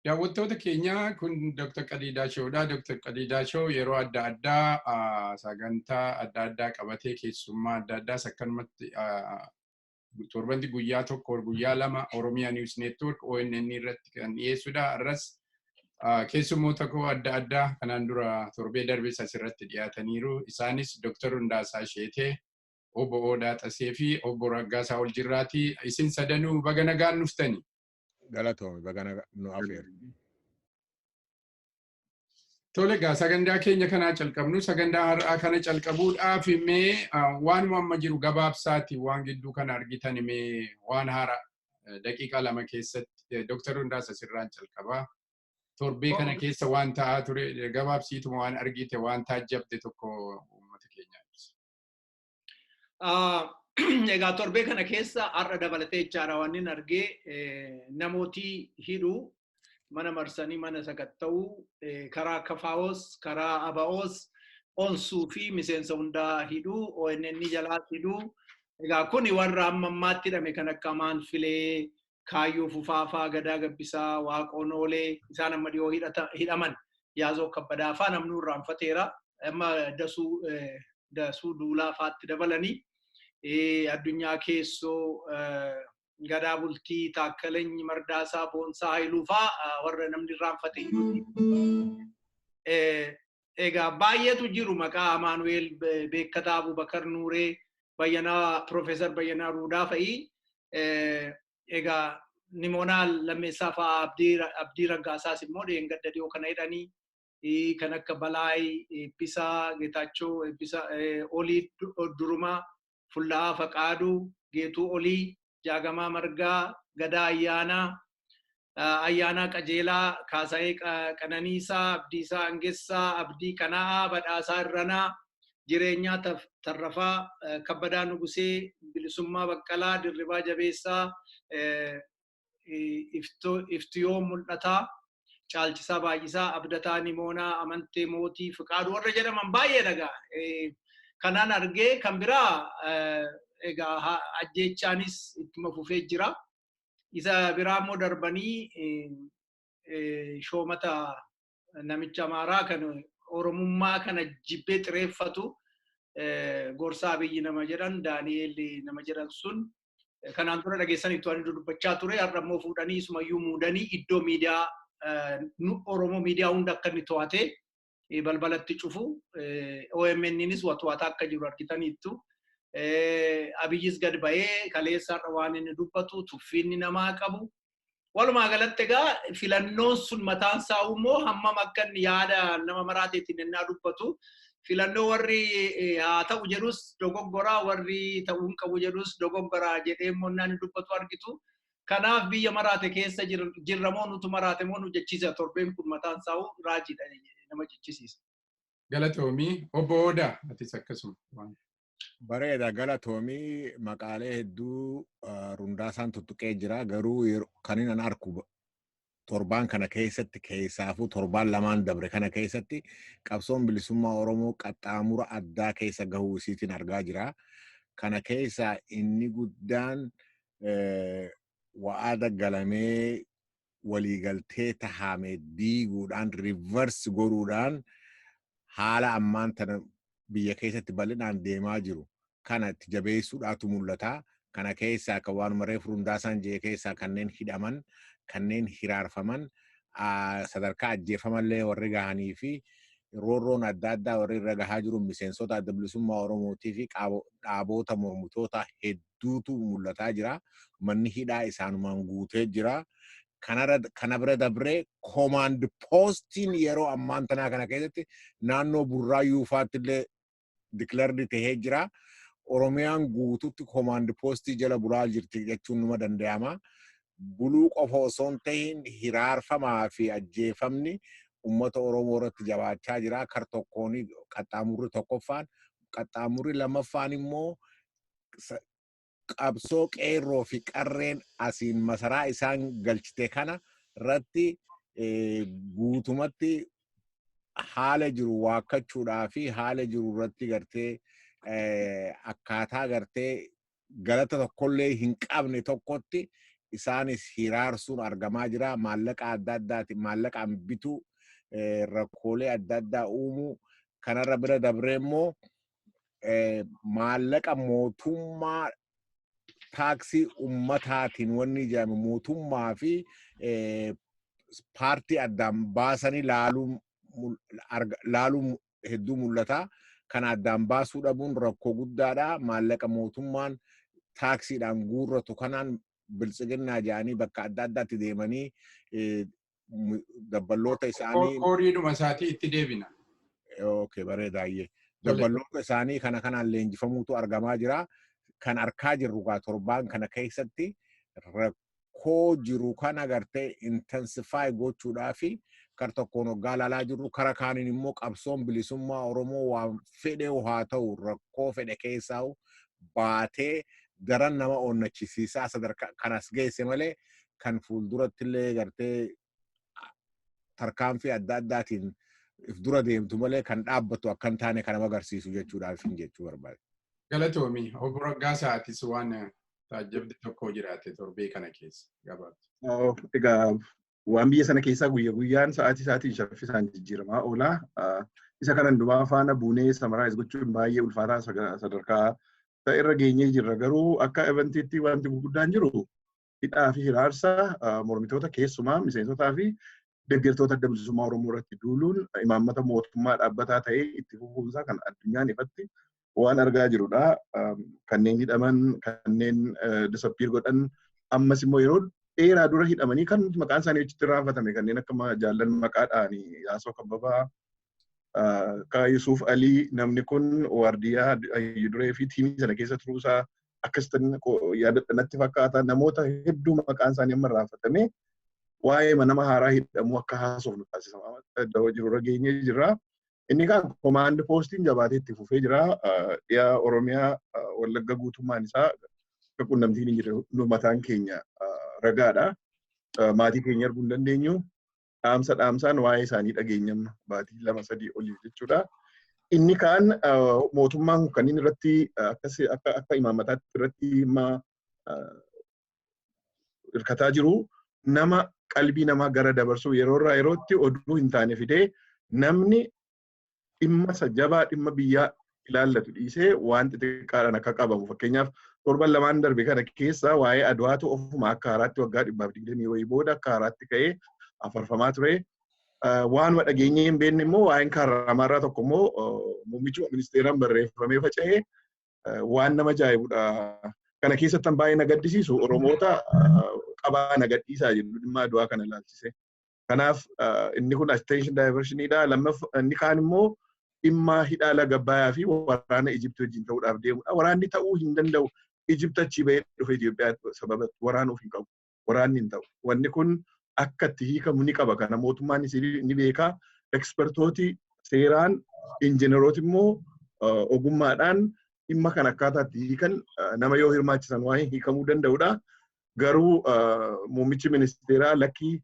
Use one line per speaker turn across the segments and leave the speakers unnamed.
Daawwattoota keenya kun Dr. Qadiidaa Showdha. Dr. Qadiidaa Show yeroo adda addaa sagantaa adda addaa qabatee keessummaa adda addaas akkanumatti torbanti guyyaa tokko guyyaa lama Oromiyaa News Network-ONN irratti kan dhiyeessudha. Arras keessummoota koo adda addaa kanaan dura torbee darbees asirratti dhiyaataniiru. Isaanis Dr. Rundassaa Sheetee, Obbo Oaaa Xasee fi Obbo Raggaasaa Oljirraati. Isin sadanuu baga nagaan dhuftani.
Galatoomii bagana nu afeeru.
Tole gaa sagantaa keenya kanaa calqabnu sagantaa har'aa kana calqabuudhaaf mee waanuma amma jiru gabaabsaati waan gidduu kana argitan mee waan haaraa daqiiqaa lama keessatti Dr. Rundassaa sirraan calqabaa. Torbee kana keessa waan ta'aa ture gabaabsiituma waan argite waan taajjabde tokko uummata keenyaa ibsa.
Egaa torbee kana keessa har'a dabalatee jechaadha waan inni argee namooti hidhuu mana marsanii mana sakatta'uu karaa kafaa'oos karaa aba'oos onsuu fi miseensa hundaa hidhuu ONN jalaa hidhuu egaa kuni warra amma ammaatti hidhame kan akka Maanfilee Kaayyoo Fufaafaa Gadaa Gabbisaa Waaqoon Oolee isaan amma dhiyoo hidhaman Yaazoo Kabbadaa faa namni irraanfateera amma dasuu duulaa faatti dabalanii addunyaa keessoo Gadaa Bultii Taakkaleenyi Mardaasaa Boonsaa Hayiluufaa warra namni irraanfate egaa baay'eetu jiru maqaa Amaanu'eel Beekkataa Abubakar Nuuree Bayyanaa Profeesar Bayyanaa Ruudaa fa'i egaa Nimoonaal Lammeessaa fa'aa Abdii Raggaasaas immoo dheengadda dhiyoo kana hidhanii kan akka Balaay Eebbisaa Geetaachoo Eebbisaa Olii Durumaa Fullaa Faqaaduu Geetuu Olii Jaagamaa Margaa Gadaa Ayyaanaa Qajeelaa Kaasaayee Qananiisaa Abdiisaa Angessaa Abdii Qana'aa Badhaasaa Irranaa Jireenyaa Tarrafaa Kabbadaa Nugusee Bilisummaa Baqqalaa Dirribaa Jabeessaa Iftiyoo Mul'ataa Caalchisaa Baay'isaa Abdataa Nimoonaa Amantee Mootii Fiqaaduu warra jedhaman baay'ee dhagaa kanaan argee kan biraa egaa ajjeechaanis ittuma fufee jira. Isa biraa immoo darbanii shoomata namicha Amaaraa kan Oromummaa kana jibbee xireeffatu Gorsaa Biyyi nama jedhan Daani'eel nama jedhan sun kanaan dura dhageessaniitu waan dubbachaa ture har'a immoo fuudhanii isumayyuu muudanii iddoo miidiyaa Oromoo miidiyaa hunda akka inni to'atee balbalatti cufu OMN'nis watwaataa akka jiru argitaniittu Abiyyis gad ba'ee kaleessaarra waan inni dubbatu tuffiinni namaa qabu walumaa galatti egaa filannoon sun mataan isaa immoo hammam akka inni yaada nama maraateetiin innaa dubbatu filannoo warri haa ta'u jedhus dogoggoraa warri ta'uu hin qabu jedhus dogoggoraa jedhee immoo inni dubbatu argitu. Kanaaf biyya maraate keessa jirramoo nutu maraate moo nu jechiisa torbeen kun mataan isaa raajiidha nama jechisiisa.
Galatoomii Obbo Oaaa atis akkasuma.
Bareeda galatoomii maqaalee hedduu Rundaasaan tuttuqee jira garuu kan inni arku torbaan kana keessatti keessaafuu torbaan lamaan dabre kana keessatti qabsoon bilisummaa Oromoo qaxxaamura addaa keessa gahuu isiitiin argaa jira. Kana keessa inni guddaan wa'aada galamee waliigaltee tahame diiguudhaan reverse goruudhaan haala ammaan tana biyya keessatti bal'inaan deemaa jiru kana itti jabeessuudhaatu mul'ata. Kana keessa akka waan maree Rundaasaan jee keessa kanneen hidhaman kanneen hiraarfaman sadarkaa ajjeefamallee warri gahanii fi roorroon adda addaa warri irra gahaa jiru miseensota adda bilisummaa Oromootii fi dhaaboota mormitoota hedduutu mul'ataa jira. Manni hidhaa isaanumaan guutee jira. Kana bira dabree command postiin yeroo ammaan tanaa kana keessatti naannoo Burraayyuu faatti illee declared tahee jira. Oromiyaan guututti command postii jala bulaa jirti jechuun numa danda'ama. Buluu qofa osoo hin tahin hiraarfamaa fi ajjeefamni ummata Oromoo irratti jabaachaa jira. Kar tokkoon qaxxaamurri tokkoffaan qaxxaamurri lammaffaan immoo qabsoo qeerroo fi qarreen asiin masaraa isaan galchite kana irratti guutumatti haala jiru waakkachuudhaa fi haala jiru irratti gartee akkaataa gartee galata tokkollee hin qabne tokkotti isaanis hiraarsuun argamaa jira. Maallaqa adda addaatiin maallaqaan bituu rakkoolee adda addaa uumuu kanarra bira dabree immoo maallaqa mootummaa taaksii ummataatiin wanni jedhame mootummaa fi paartii addaan baasanii laaluun hedduu mul'ata. Kana addaan baasuu dhabuun rakkoo guddaadha. Maallaqa mootummaan taaksiidhaan guurratu kanaan biltsiginnaa jedhanii bakka adda addaatti deemanii dabballoota isaanii
horiidhuma isaatii itti deebina.
Okay, bareedaayyee. Dabballoota isaanii kana kanaan leenjifamuutu argamaa jira. Kan arkaa jirru gaa torbaan kana keessatti rakkoo jiru kana gartee intensify gochuudhaa fi kar tokkoon hoggaa laalaa jirru kara kaaniin immoo qabsoon bilisummaa Oromoo waan fedhe haa ta'u rakkoo fedhe keessaa baatee daran nama onnachisiisaa sadarkaa kanas geesse malee kan fuulduratti illee gartee tarkaanfii adda addaatiin if dura deemtu malee kan dhaabbatu akka hin taane kan nama agarsiisu jechuudhaaf hin jechuu barbaade.
Galatoomi obbo Raggaasaatis waan taajjabde tokko jiraate torbee kana keessa gabaabtu.
Egaa waan biyya sana keessaa guyyaa guyyaan sa'aatiin shaffisaan jijjiiramaa oola. Isa kanan dumaa faana buunee samaraayis gochuun baay'ee ulfaataa sadarkaa irra geenyee jirra. Garuu akka evantiitti wanti gurguddaan jiru hidhaa fi hiraarsa mormitoota keessumaa miseensotaa fi deeggartoota adda bilisummaa Oromoo irratti duuluun imaammata mootummaa dhaabbataa ta'ee itti fufuunsaa kan addunyaan ifatti waan argaa jirudha. Kanneen hidhaman, kanneen disappiir godhan, ammas immoo yeroo dheeraa dura hidhamanii kan maqaan isaanii achitti raanfatame kanneen akka jaallan maqaadhaan Yaasoo Kabbabaa, Yusuf Alii, namni kun waardiyaa duree fi tiimii sana keessa turuusaa akkasitti yaadadhanatti fakkaata. Namoota hedduu maqaan isaanii amma raanfatame waa'ee nama haaraa hidhamuu akka haasofnu taasisamaa jirurra geenyee jirra. Inni kan komaand poostiin jabaatee itti fufee jira. Dhiyaa Oromiyaa Wallagga guutummaan isaa akka qunnamtiin hin jirre mataan keenya ragaadha. Maatii keenya arguu hin dandeenyu. Dhaamsaan waa'ee isaanii dhageenyamna baatii 2-3 oliif jechuudha. Inni kaan mootummaan kan inni irratti akka imaammataatti irratti hirkataa jiru nama qalbii namaa gara dabarsuu yeroorraa yerootti oduu hin taane fidee namni dhimma jabaa dhimma biyyaa ilaallatu dhiisee waan xixiqqaadhaan akka qabamu. Fakkeenyaaf torban lamaan darbe kana keessa waa'ee Adwaatu ofuma akka haaraatti waggaa 120 wayii booda akka haaraatti ka'ee afarfamaa ture. Waanuma dhageenyee hin beekne immoo waa'een kaarramaarraa tokko immoo muummichuma ministeeraan barreeffamee faca'ee waan nama ajaa'ibudha. Kana keessatti baay'ee na gaddisiisu Oromoota qabaa na gadhiisaa jedhu dhimma Adwaa kana ilaalchise. Kanaaf inni kun attention diversionidha. Inni kaan immoo dhimma hidhaa laga Abbayyaa fi waraana Ijipti wajjin ta'uudhaaf deemudha. Waraanni ta'uu hin danda'u. Ijipti achii bahee dhufe Itoophiyaa sababa waraanuuf hin qabu. Waraanni hin ta'u. Wanni kun akka itti hiikamu ni qaba. Kana mootummaan ni beeka. Ekspertooti seeraan injinerooti immoo ogummaadhaan dhimma kan akkaataa itti hiikan nama yoo hirmaachisan waa hiikamuu danda'udha. Garuu muummichi ministeeraa lakkii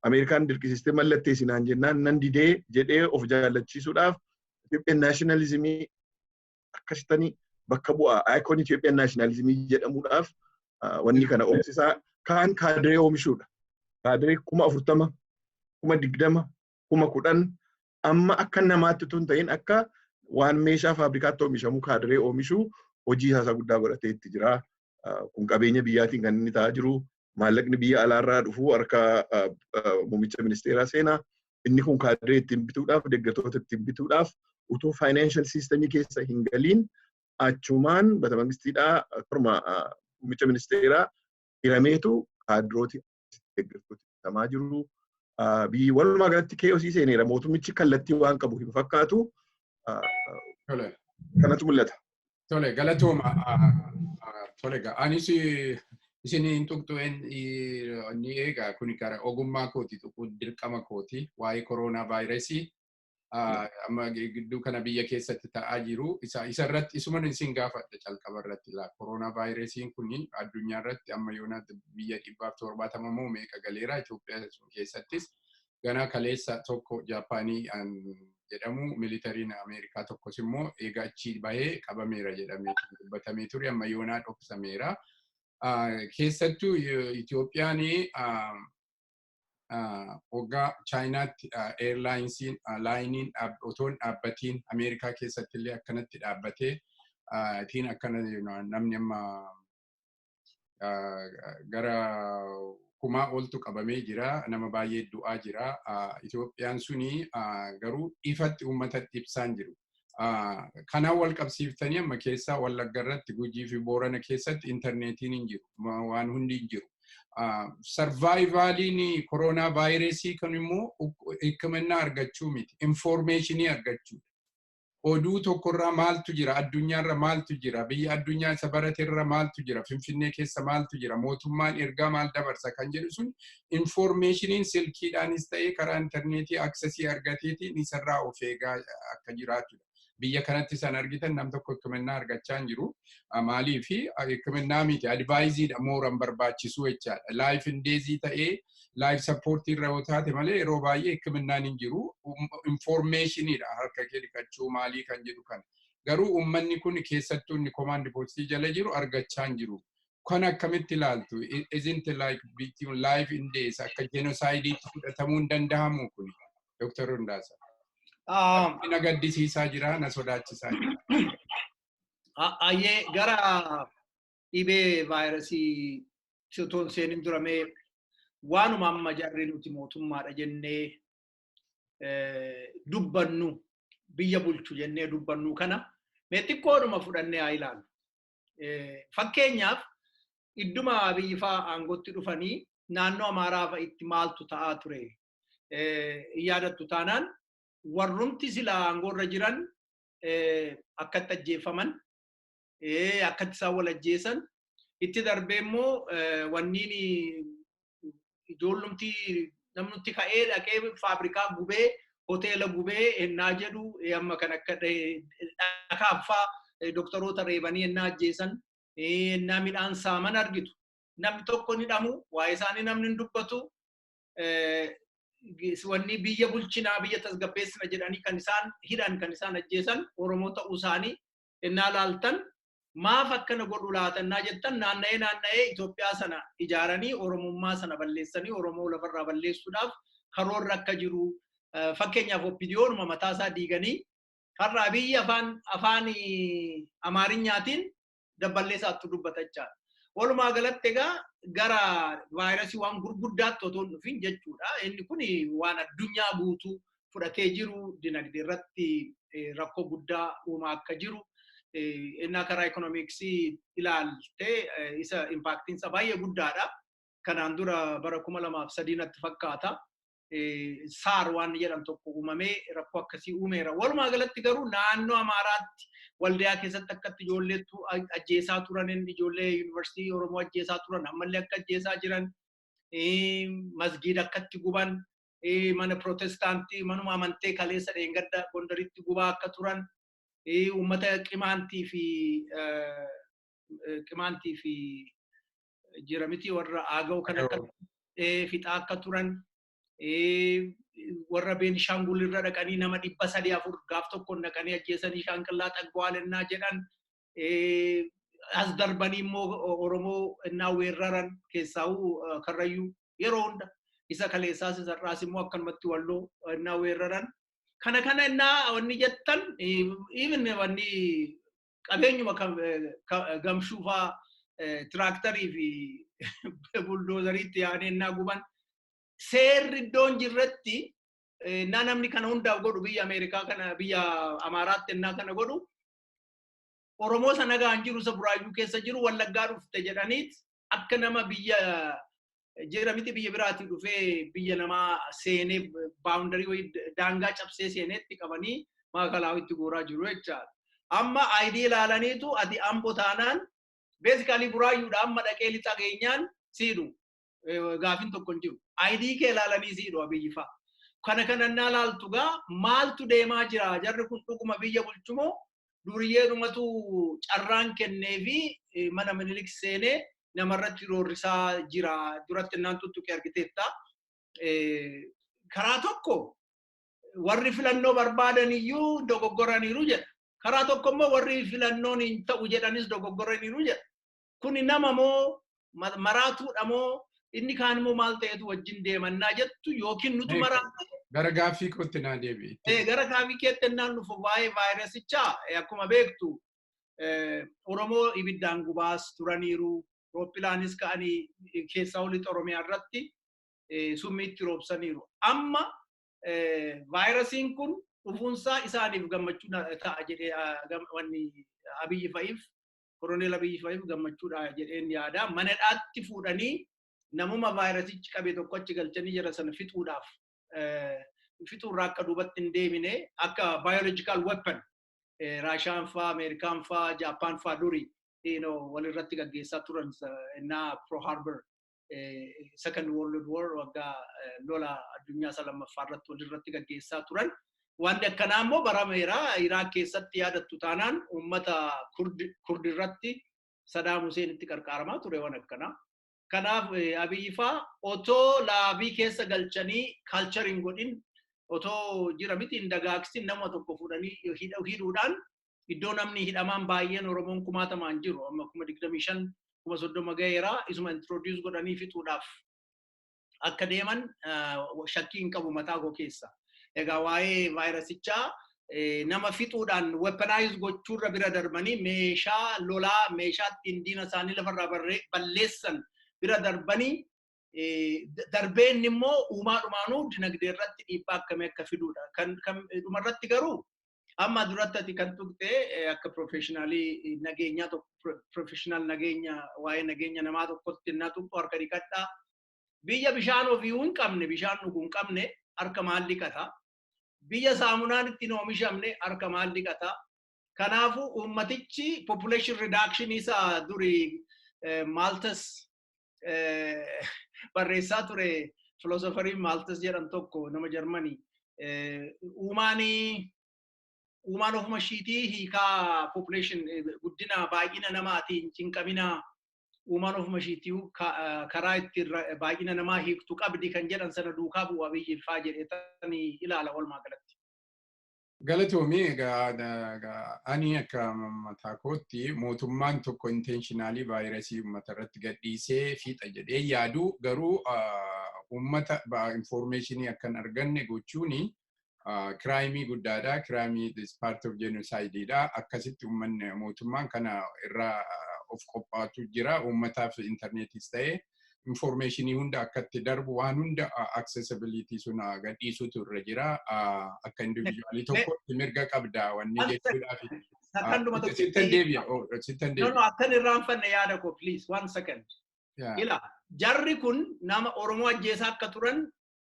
Ameerikaan dirqisiistee mallatteessinaan jennaan nan didee jedhee of jaallachiisuudhaaf Ethiopian nationalismii akkasitanii bakka bu'aa icon Ethiopian nationalismii jedhamuudhaaf wanni kana oomsisaa kaan kaadiree oomishuudha. Kaadiree 40,000, 20,000, 10,000 amma akka namaatti tun ta'in akka waan meeshaa faabrikaatti oomishamu kaadiree oomishuu hojii isaa guddaa godhatee itti jira. Kun qabeenya biyyaatiin kan inni ta'aa jiru. Maallaqni biyya alaarraa dhufu harka muummicha ministeeraa seenaa. Inni kun kaadiree ittiin bituudhaaf, deeggartoota ittiin bituudhaaf utuu financial systemii keessa hin galiin achumaan bata mangistiidhaa akkuma muummicha ministeeraa hirameetu kaadirooti deeggartoota bitamaa jiru. Biyyi walumaa galatti keeyosii seeneera. Mootummichi kallattii waan qabu hin fakkaatu. Kanatu mul'ata.
Tole galatooma. Tole anis isiniin tuqxu'een ni eegaa kuni gara ogummaa kooti tuquu dirqama kooti waa'ee kooroonaa vaayirasii amma gidduu kana biyya keessatti ta'aa jiru. Isa irratti isuma isin gaafadha calqaba irratti laa koronaa vaayirasiin kun addunyaa irratti amma yoonaatti biyya 170 moo meeqa galeera Itoophiyaa keessattis gana kaleessa tokko Jaapaanii jedhamu militariin Ameerikaa tokkos immoo eega achi bahee qabameera jedhamee dubbatamee ture amma yoonaa dhoksameera. Keessattuu Itoophiyaan waggaa Chaayinaatti eeyirlaayinsiin laayiniin otoon dhaabbatiin Ameerikaa keessatti illee akkanatti dhaabbatee tiin akkana namni amma gara kumaa oltu qabamee jira nama baay'ee du'aa jira. Itoophiyaan suni garuu ifatti uummatatti ibsaan jiru. Kanaan wal qabsiiftanii amma keessaa Wallagga irratti Gujii fi Boorana keessatti intarneetiin hin jiru waan hundi hin jiru. Survivaliin koronaa vaayirasii kan immoo hikimannaa argachuu miti informationii argachuu. Oduu tokkorraa maaltu jira addunyaarra maaltu jira biyya addunyaa isa barateerra maaltu jira finfinnee keessa maaltu jira mootummaan ergaa maal dabarsa kan jedhu sun informationiin silkiidhaanis ta'ee karaa intarneetii aksesii argateetiin isarraa of eegaa akka jiraatudha. Biyya kanatti san argitan nam tokko hikimannaa argachaa hin jiru. Maalii fi hikimannaa miti advaayiziidha mooran barbaachisu jechaadha. Life in daisy ta'ee life support irra yoo taate malee yeroo baay'ee hikimannaan hin jiru. Informationiidha harka kee dhiqachuu maalii kan jedhu kana. Garuu uummanni kun keessattuu inni command post jala jiru argachaa hin jiru. Kan akkamitti ilaaltu? Isn't like between life in days akka genocideetti fudhatamuu hin danda'amu kuni Dr. Rundassaa. Ina gaddisiisaa jira na sodaachisaa jira.
Ayyee gara dhibee vaayirasii toon seenin duramee waanuma amma jarri nuti mootummaadha jennee dubbannu biyya bulchu jennee dubbannu kana mee xiqqoodhuma fudhannee haa ilaallu. Fakkeenyaaf idduma biyyifaa aangootti dhufanii naannoo Amaaraa itti maaltu ta'aa ture yaadattu taanaan warrumti sila aangoorra jiran akkatti ajjeefaman akkatti isaan wal ajjeesan itti darbee immoo wanniin ijoollumti namnutti ka'ee dhaqee faabrikaa gubee hoteela gubee ennaa jedhu amma kan akka dhakaaffaa doktoroota reebanii ennaa ajjeesan ennaa midhaan saaman argitu. Namni tokko ni dhamu waa'ee isaanii namni hin dubbatu. Wanni biyya bulchinaa biyya tasgabbeessina jedhanii kan isaan hidhan kan isaan ajjeesan Oromoo ta'uu isaanii ennaa laaltan maaf akkana godhu laatannaa jettan naanna'ee Itoophiyaa sana ijaaranii Oromummaa sana balleessanii Oromoo lafarraa balleessuudhaaf karoorra akka jiru fakkeenyaaf oppidiyoonuma mataa isaa diiganii har'a biyya afaan Amaarinyaatiin dabballeessaatti dubbatachaa. Walumaa galatti egaa gara vaayirasii waan gurguddaatti otoo hin dhufin jechuudha. Inni kun waan addunyaa guutuu fudhatee jiru dinagdee irratti rakkoo guddaa uumaa akka jiru innaa karaa ekonomiksii ilaaltee isa impaaktiinsa baay'ee guddaadha. Kanaan dura bara 2003 natti fakkaata. Saar waan jedhan tokko uumamee rakkoo akkasii uumeera. Walumaa galatti garuu naannoo Amaaraatti waldaa keessatti akkatti ijoolleetu ajjeesaa turan ijoollee yuunivarsiitii Oromoo ajjeesaa turan ammallee akka ajjeesaa jiran masgiida akkatti guban mana protestaantii manuma amantee kaleessa dheengadda Gondaritti gubaa akka turan uummata qimaantii fi jiramitii warra aaga'u kan akka fixaa akka turan warra Beenishaangul irra dhaqanii nama 300-400 gaaf tokkoon dhaqanii ajjeesanii Shaanqillaa Xaggwaa ennaa jedhan as darbanii immoo Oromoo ennaa weerraran keessaa'uu Karrayyuu yeroo hunda isa kaleessaas isarraas immoo akkanumatti Walloo ennaa weerraran kana ennaa wanni jettan even wanni qabeenyuma gamshuufaa tiraaktarii fi buldoozariitti yaa'anii ennaa guban seerri iddoon jirretti namni kana hundaaf godhu biyya Ameerikaa kana biyya Amaaraatti ennaa kana godhu Oromoo sana gaan jiru isa Buraayyuu keessa jiru Wallaggaa dhufte jedhaniit akka nama biyya jedhamiti biyya biraatii dhufee biyya namaa seenee baawundarii daangaa cabsee seeneetti qabanii maakalaawwitti gooraa jiru jechaadha. Amma ID ilaalaniitu ati Amboo taanaan beesikaalii Buraayyuudha amma dhaqee lixa geenyaan siidhu gaafin tokko hin jiru. ID kee ilaalanii siidhu abiyyi fa'a. kana naalaaltu gaa maaltu deemaa jira jarri kun dhuguma biyya bulchumoo duriyyeedhumatu carraan kennee fi mana Minilik seenee namarratti roorrisaa jira duratti naan tuttuqee argiteetta. Karaa tokko warri filannoo barbaadan iyyuu dogoggoraniiru jedha. Karaa tokko immoo warri filannoon hin ta'u jedhanis dogoggoraniiru jedha. Kuni nama moo maraatuudha moo inni kaan immoo maal ta'etu wajjin deemannaa jettu yookiin nutu maraatu.
Gara gaaffii kootti naa deebi'i.
Gara gaaffii keetti naan dhufu waa'ee vaayirasichaa akkuma beektu Oromoo ibiddaan gubaas turaniiru. Roopilaanis ka'anii keessaa olii Oromiyaa irratti summiitti roobsaniiru. Amma vaayirasiin kun dhufuunsaa isaaniif gammachuu ta'a jedhee wanni Abiyyi Fa'iif Koroneel Abiyyi Fa'iif gammachuudha jedheen yaada. Manadhaatti fuudhanii namuma vaayirasichi qabe tokko achi galchanii jira sana fixuudhaaf fixuurraa akka duubatti hin deemine akka biological weapon Raashaan faa, Ameerikaan faa, Jaappaan faa durii walirratti gaggeessaa turan innaa Pearl Harbor Second World War waggaa lola addunyaa isa lammaffaa irratti walirratti gaggeessaa turan. Wanti akkanaa immoo barameera Iraaq keessatti yaadattu taanaan uummata Kurdi irratti Sadaam Huseenitti qarqaaramaa ture waan akkanaa. Kanaaf Abiyyi faa otoo laabii keessa galchanii culturing godhin otoo jira miti hin dagaagsin nama tokko fuudhanii hidhuudhaan iddoo namni hidhamaan baay'een Oromoon kumaatamaan jiru amma 25 30 gaheera isuma introduce godhanii fixuudhaaf akka deeman shakkii hin qabu mataa koo keessa. Egaa waa'ee vaayirasichaa nama fixuudhaan weaponize gochuurra bira darbanii meeshaa lolaa meeshaa ittiin diina isaanii lafarraa balleessan bira darbanii darbeen immoo uumaadhumaanuu dinagdee irratti dhiibbaa akkamii akka fiduudha. Kan dhumarratti garuu amma duratti ati kan tuqxee akka professionaalii nageenyaa tokko professional nageenya waa'ee nageenya namaa tokkotti innaa tuqxu harka dhiqadhaa. Biyya bishaan ofii hin qabne bishaan dhuguu hin qabne harka maal dhiqata. Biyya saamunaan ittiin oomishamne harka maal dhiqata. Kanaafuu uummatichi population reduction isaa durii Maltas barreessaa ture filosofariin Maltas jedhan tokko nama Jarmanii uumaan ofuma ishiitii hiikaa population guddina baay'ina namaatiin cinqamina uumaan ofuma ishiitii karaa ittiin baay'ina namaa hiiktu qabdi kan jedhan sana duukaa bu'aa Abiyyi faa jedhanii ilaala walumaa galatti.
Galatoomii ani akka mataa kootti mootummaan tokko intentionally vaayirasii uummata irratti gadhiisee fiixa jedhee yaadu garuu uummata informationii akkan arganne gochuuni kiraayimii guddaadha. Kiraayimii is part of genocideedha. Akkasitti uummanni mootummaan kana irraa of qophaatu jira. Uummataaf internetis ta'ee informationii hunda akkatti darbu waan hunda accessibility sun gadhiisuutu irra jira. Akka individualii tokkotti mirga qabda wanni jechuudhaaf. Sittan deebi'a.
Akkan irraanfanne yaada koo please 1 second. Ila jarri kun nama Oromoo ajjeesaa akka turan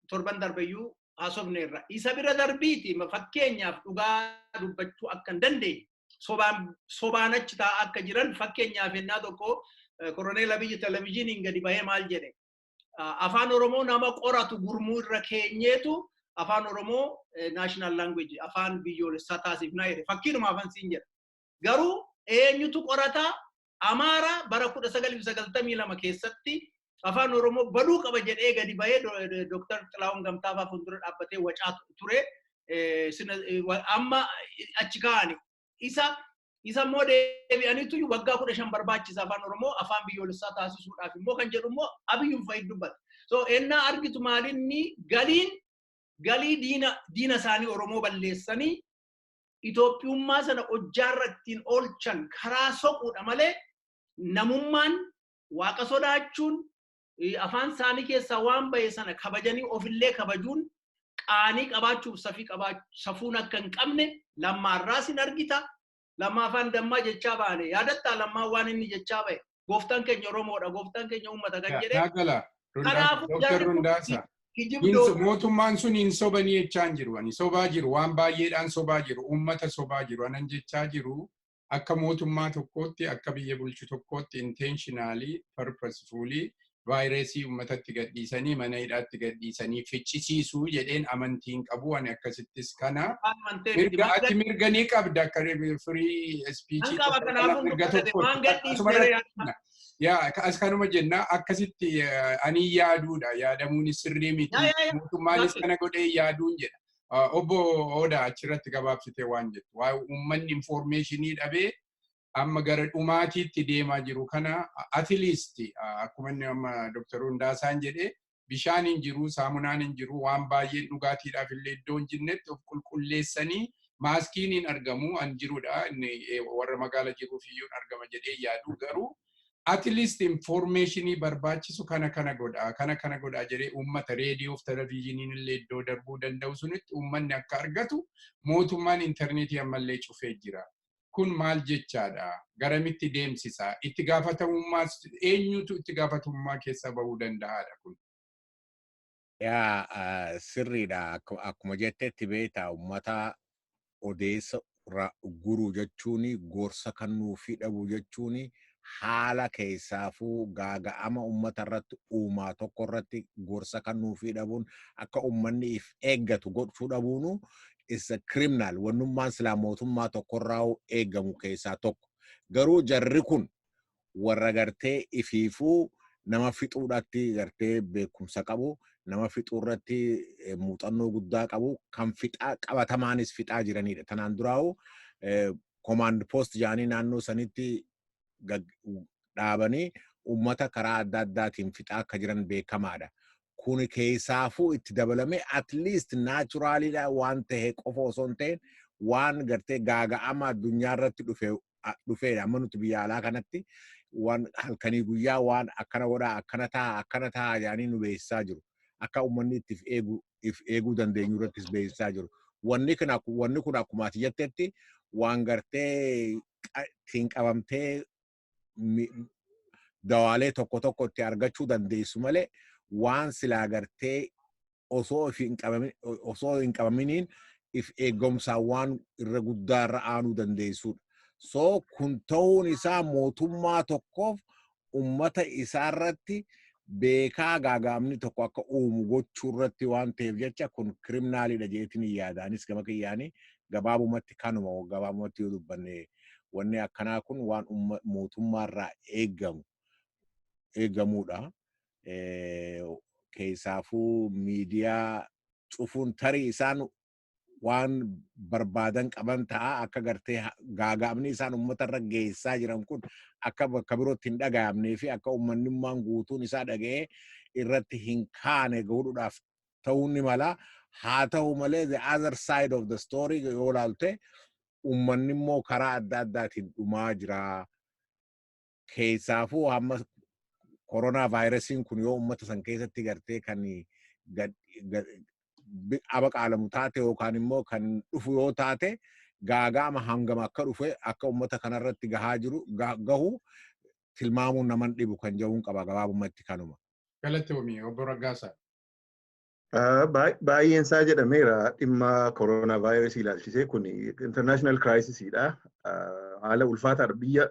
torban darbeyyuu haasofneerra. Isa bira darbiiti fakkeenyaaf dhugaa dubbachuu akka hin dandeenye sobaan achi taa'aa akka jiran fakkeenyaaf ennaa tokko Koroneel Abiyyi televezyiiniin gadi bahee maal jedhe afaan Oromoo nama qoratu gurmuu irra keenyeetu afaan Oromoo national language afaan biyyoolessaa taasifnaa jedhe fakkiidhuma afaan siin jedha. Garuu eenyutu qorataa Amaara bara 1992 keessatti afaan Oromoo baduu qaba jedhee gadi bahee Dr. Xilaawun Gamtaafaa fuuldura dhaabbatee wacaa ture amma achi kaa'ani. Isa immoo deebi'aniitu waggaa 15 barbaachisa afaan Oromoo afaan biyyoolessaa taasisuudhaaf immoo kan jedhu immoo Abiyyuun Fa'iid dubbata. So ennaa argitu maalinni galii diina isaanii Oromoo balleessanii Itoophiyummaa sana hojjaarra ittiin oolchan karaa soquudha malee namummaan waaqa sodaachuun afaan isaanii keessaa waan bahe sana kabajanii ofillee kabajuun qaanii qabaachuuf safuun akka hin qabne lammaarraa sin argita. Lammaa afaan dammaa jechaa baane yaadattaa lammaa waan inni jechaa bahe gooftaan keenya Oromoodha gooftaan keenya uummata kan jedhee.
Kanaafuu Dr. Rundassaa mootummaan sun hin sobanii jechaan jiru. Ani sobaa jiru waan baay'eedhaan sobaa jiru uummata sobaa jiru anan jechaa jiru akka mootummaa tokkootti akka biyya bulchu tokkootti intentionally purposefully vaayirasii uummatatti gadhiisanii mana hidhaatti gadhiisanii ficcisiisuu jedheen amantiin qabu ani akkasittis kana ati mirga ni qabda akka firii spiichii mirga tokko yaa as kanuma jenna akkasitti ani yaaduudha yaadamuun sirrii miti mootummaanis kana godhee yaaduun jedha obbo Odaa achirratti gabaabsite waan jettu waa uummanni informationii dhabee amma gara dhumaatiitti deemaa jiru kana at least akkuma inni amma Dr. Rundaasaan jedhee bishaan hin jiru saamunaan hin jiru waan baay'ee dhugaatiidhaaf illee iddoo hin jirnetti of qulqulleessanii maaskiin hin argamu an jirudha warra magaala jiruuf iyyuu argama jedhee yaadu garuu at least informationii barbaachisu kana godha jedhee uummata reediyoof televizyiniin illee iddoo darbuu danda'u sunitti uummanni akka argatu mootummaan intarneetii ammallee cufee jira. Kun maal jechaadha garamitti deemsisa itti gaafatamummaa eenyutu itti gaafatamummaa keessa bahuu danda'aadha kun
yaa sirriidha akkuma jettetti beektaa uummata odeessa guruu jechuun gorsa kannuu fi dhabuu jechuun haala keessaafuu gaaga'ama uummata irratti uumaa tokko irratti gorsa kannuu fi dhabuun akka uummanni if eeggatu godhuu dhabuun is a criminal wannummaan silaa mootummaa tokkorraa eeggamu keessaa tokko garuu jarri kun warra gartee ifiifuu nama fixuudhaatti gartee beekumsa qabu nama fixuurratti muuxannoo guddaa qabu kan fixaa qabatamaanis fixaa jiranidha tanaan duraa'u command post jaanii naannoo sanitti dhaabanii uummata karaa adda addaatiin fixaa akka jiran beekamaadha. Kun keessaafuu itti dabalame at least naturally waan ta'e qofa osoo hin ta'in waan gartee gaaga'ama addunyaa irratti dhufeedha amma nuti biyya alaa kanatti waan halkanii guyyaa waan akkana godhaa akkana ta'a jedhanii nu beeksisaa jiru akka uummanni itti eeguu dandeenyu irrattis beeksisaa jiru wanni kun akkuma ati jettetti waan gartee ittiin qabamtee dawaalee tokko itti argachuu dandeessu malee waan silaa gartee osoo hin qabaminiin if eeggumsaa waan irra guddaa irra aanuu dandeessudha. So kun ta'uun isaa mootummaa tokkoof uummata isaarratti beekaa gaagaamni tokko akka uumu gochuu irratti waan ta'eef jecha kun kiriminaalidha jeetiin yaadaanis gama kiyyaanii gabaabumatti kanuma gabaabumatti yoo dubbanne wanni akkanaa kun waan mootummaarraa eeggamudha. Keessaafuu miidiyaa cufuun tarii isaan waan barbaadan qaban ta'a akka gartee gaagaamni isaan uummatarra geessaa jiran kun akka bakka birootti hin dhaga'amnee fi akka uummanimmaan guutuun isaa dhaga'ee irratti hin kaane godhuudhaaf ta'uu ni mala. Haa ta'u malee the other side of the story yoo ilaalte uummanni immoo karaa adda addaatiin dhumaa jira. Keessaafuu hamma koronaa vaayirasiin kun yoo uummata san keessatti gartee kan abaqaalamu taate yookaan immoo kan dhufu yoo taate gaagaama hangama akka dhufe akka uummata kanarratti gahu tilmaamuun naman dhibu kan jedhuun qaba gabaabumatti kanuma.
Galatoomii obbo Raggaasaa.
Baay'een isaa jedhameera dhimma koronaa vaayirasii ilaalchisee kun international crisisdha. Haala ulfaataadha biyya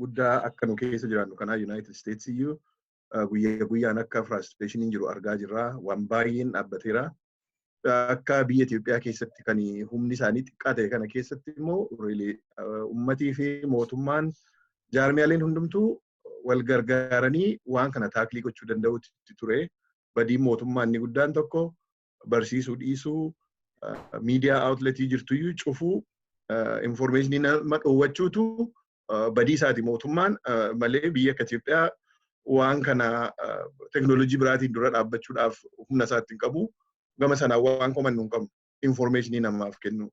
guddaa akka nu keessa jiraannu kanaa United States iyyuu guyyaa guyyaan akka frustrationin jiru argaa jirra waan baay'een dhaabbateera. Akka biyya Itoophiyaa keessatti kan humni isaanii xiqqaa ta'e kana keessatti immoo uummatii fi mootummaan jaarmiyaaleen hundumtuu wal gargaaranii waan kana taaklii gochuu danda'utti ture. Badiin mootummaa inni guddaan tokko barsiisuu dhiisuu miidiyaa outletii jirtuyyuu cufuu informationii nama dhoowwachuutu badii isaati mootummaan malee biyya akka Itoophiyaa waan kana teknoolojii biraatiin dura dhaabbachuudhaaf humna isaatti hin qabu. Gama sanaa waan komannu hin qabnu informationii namaaf kennu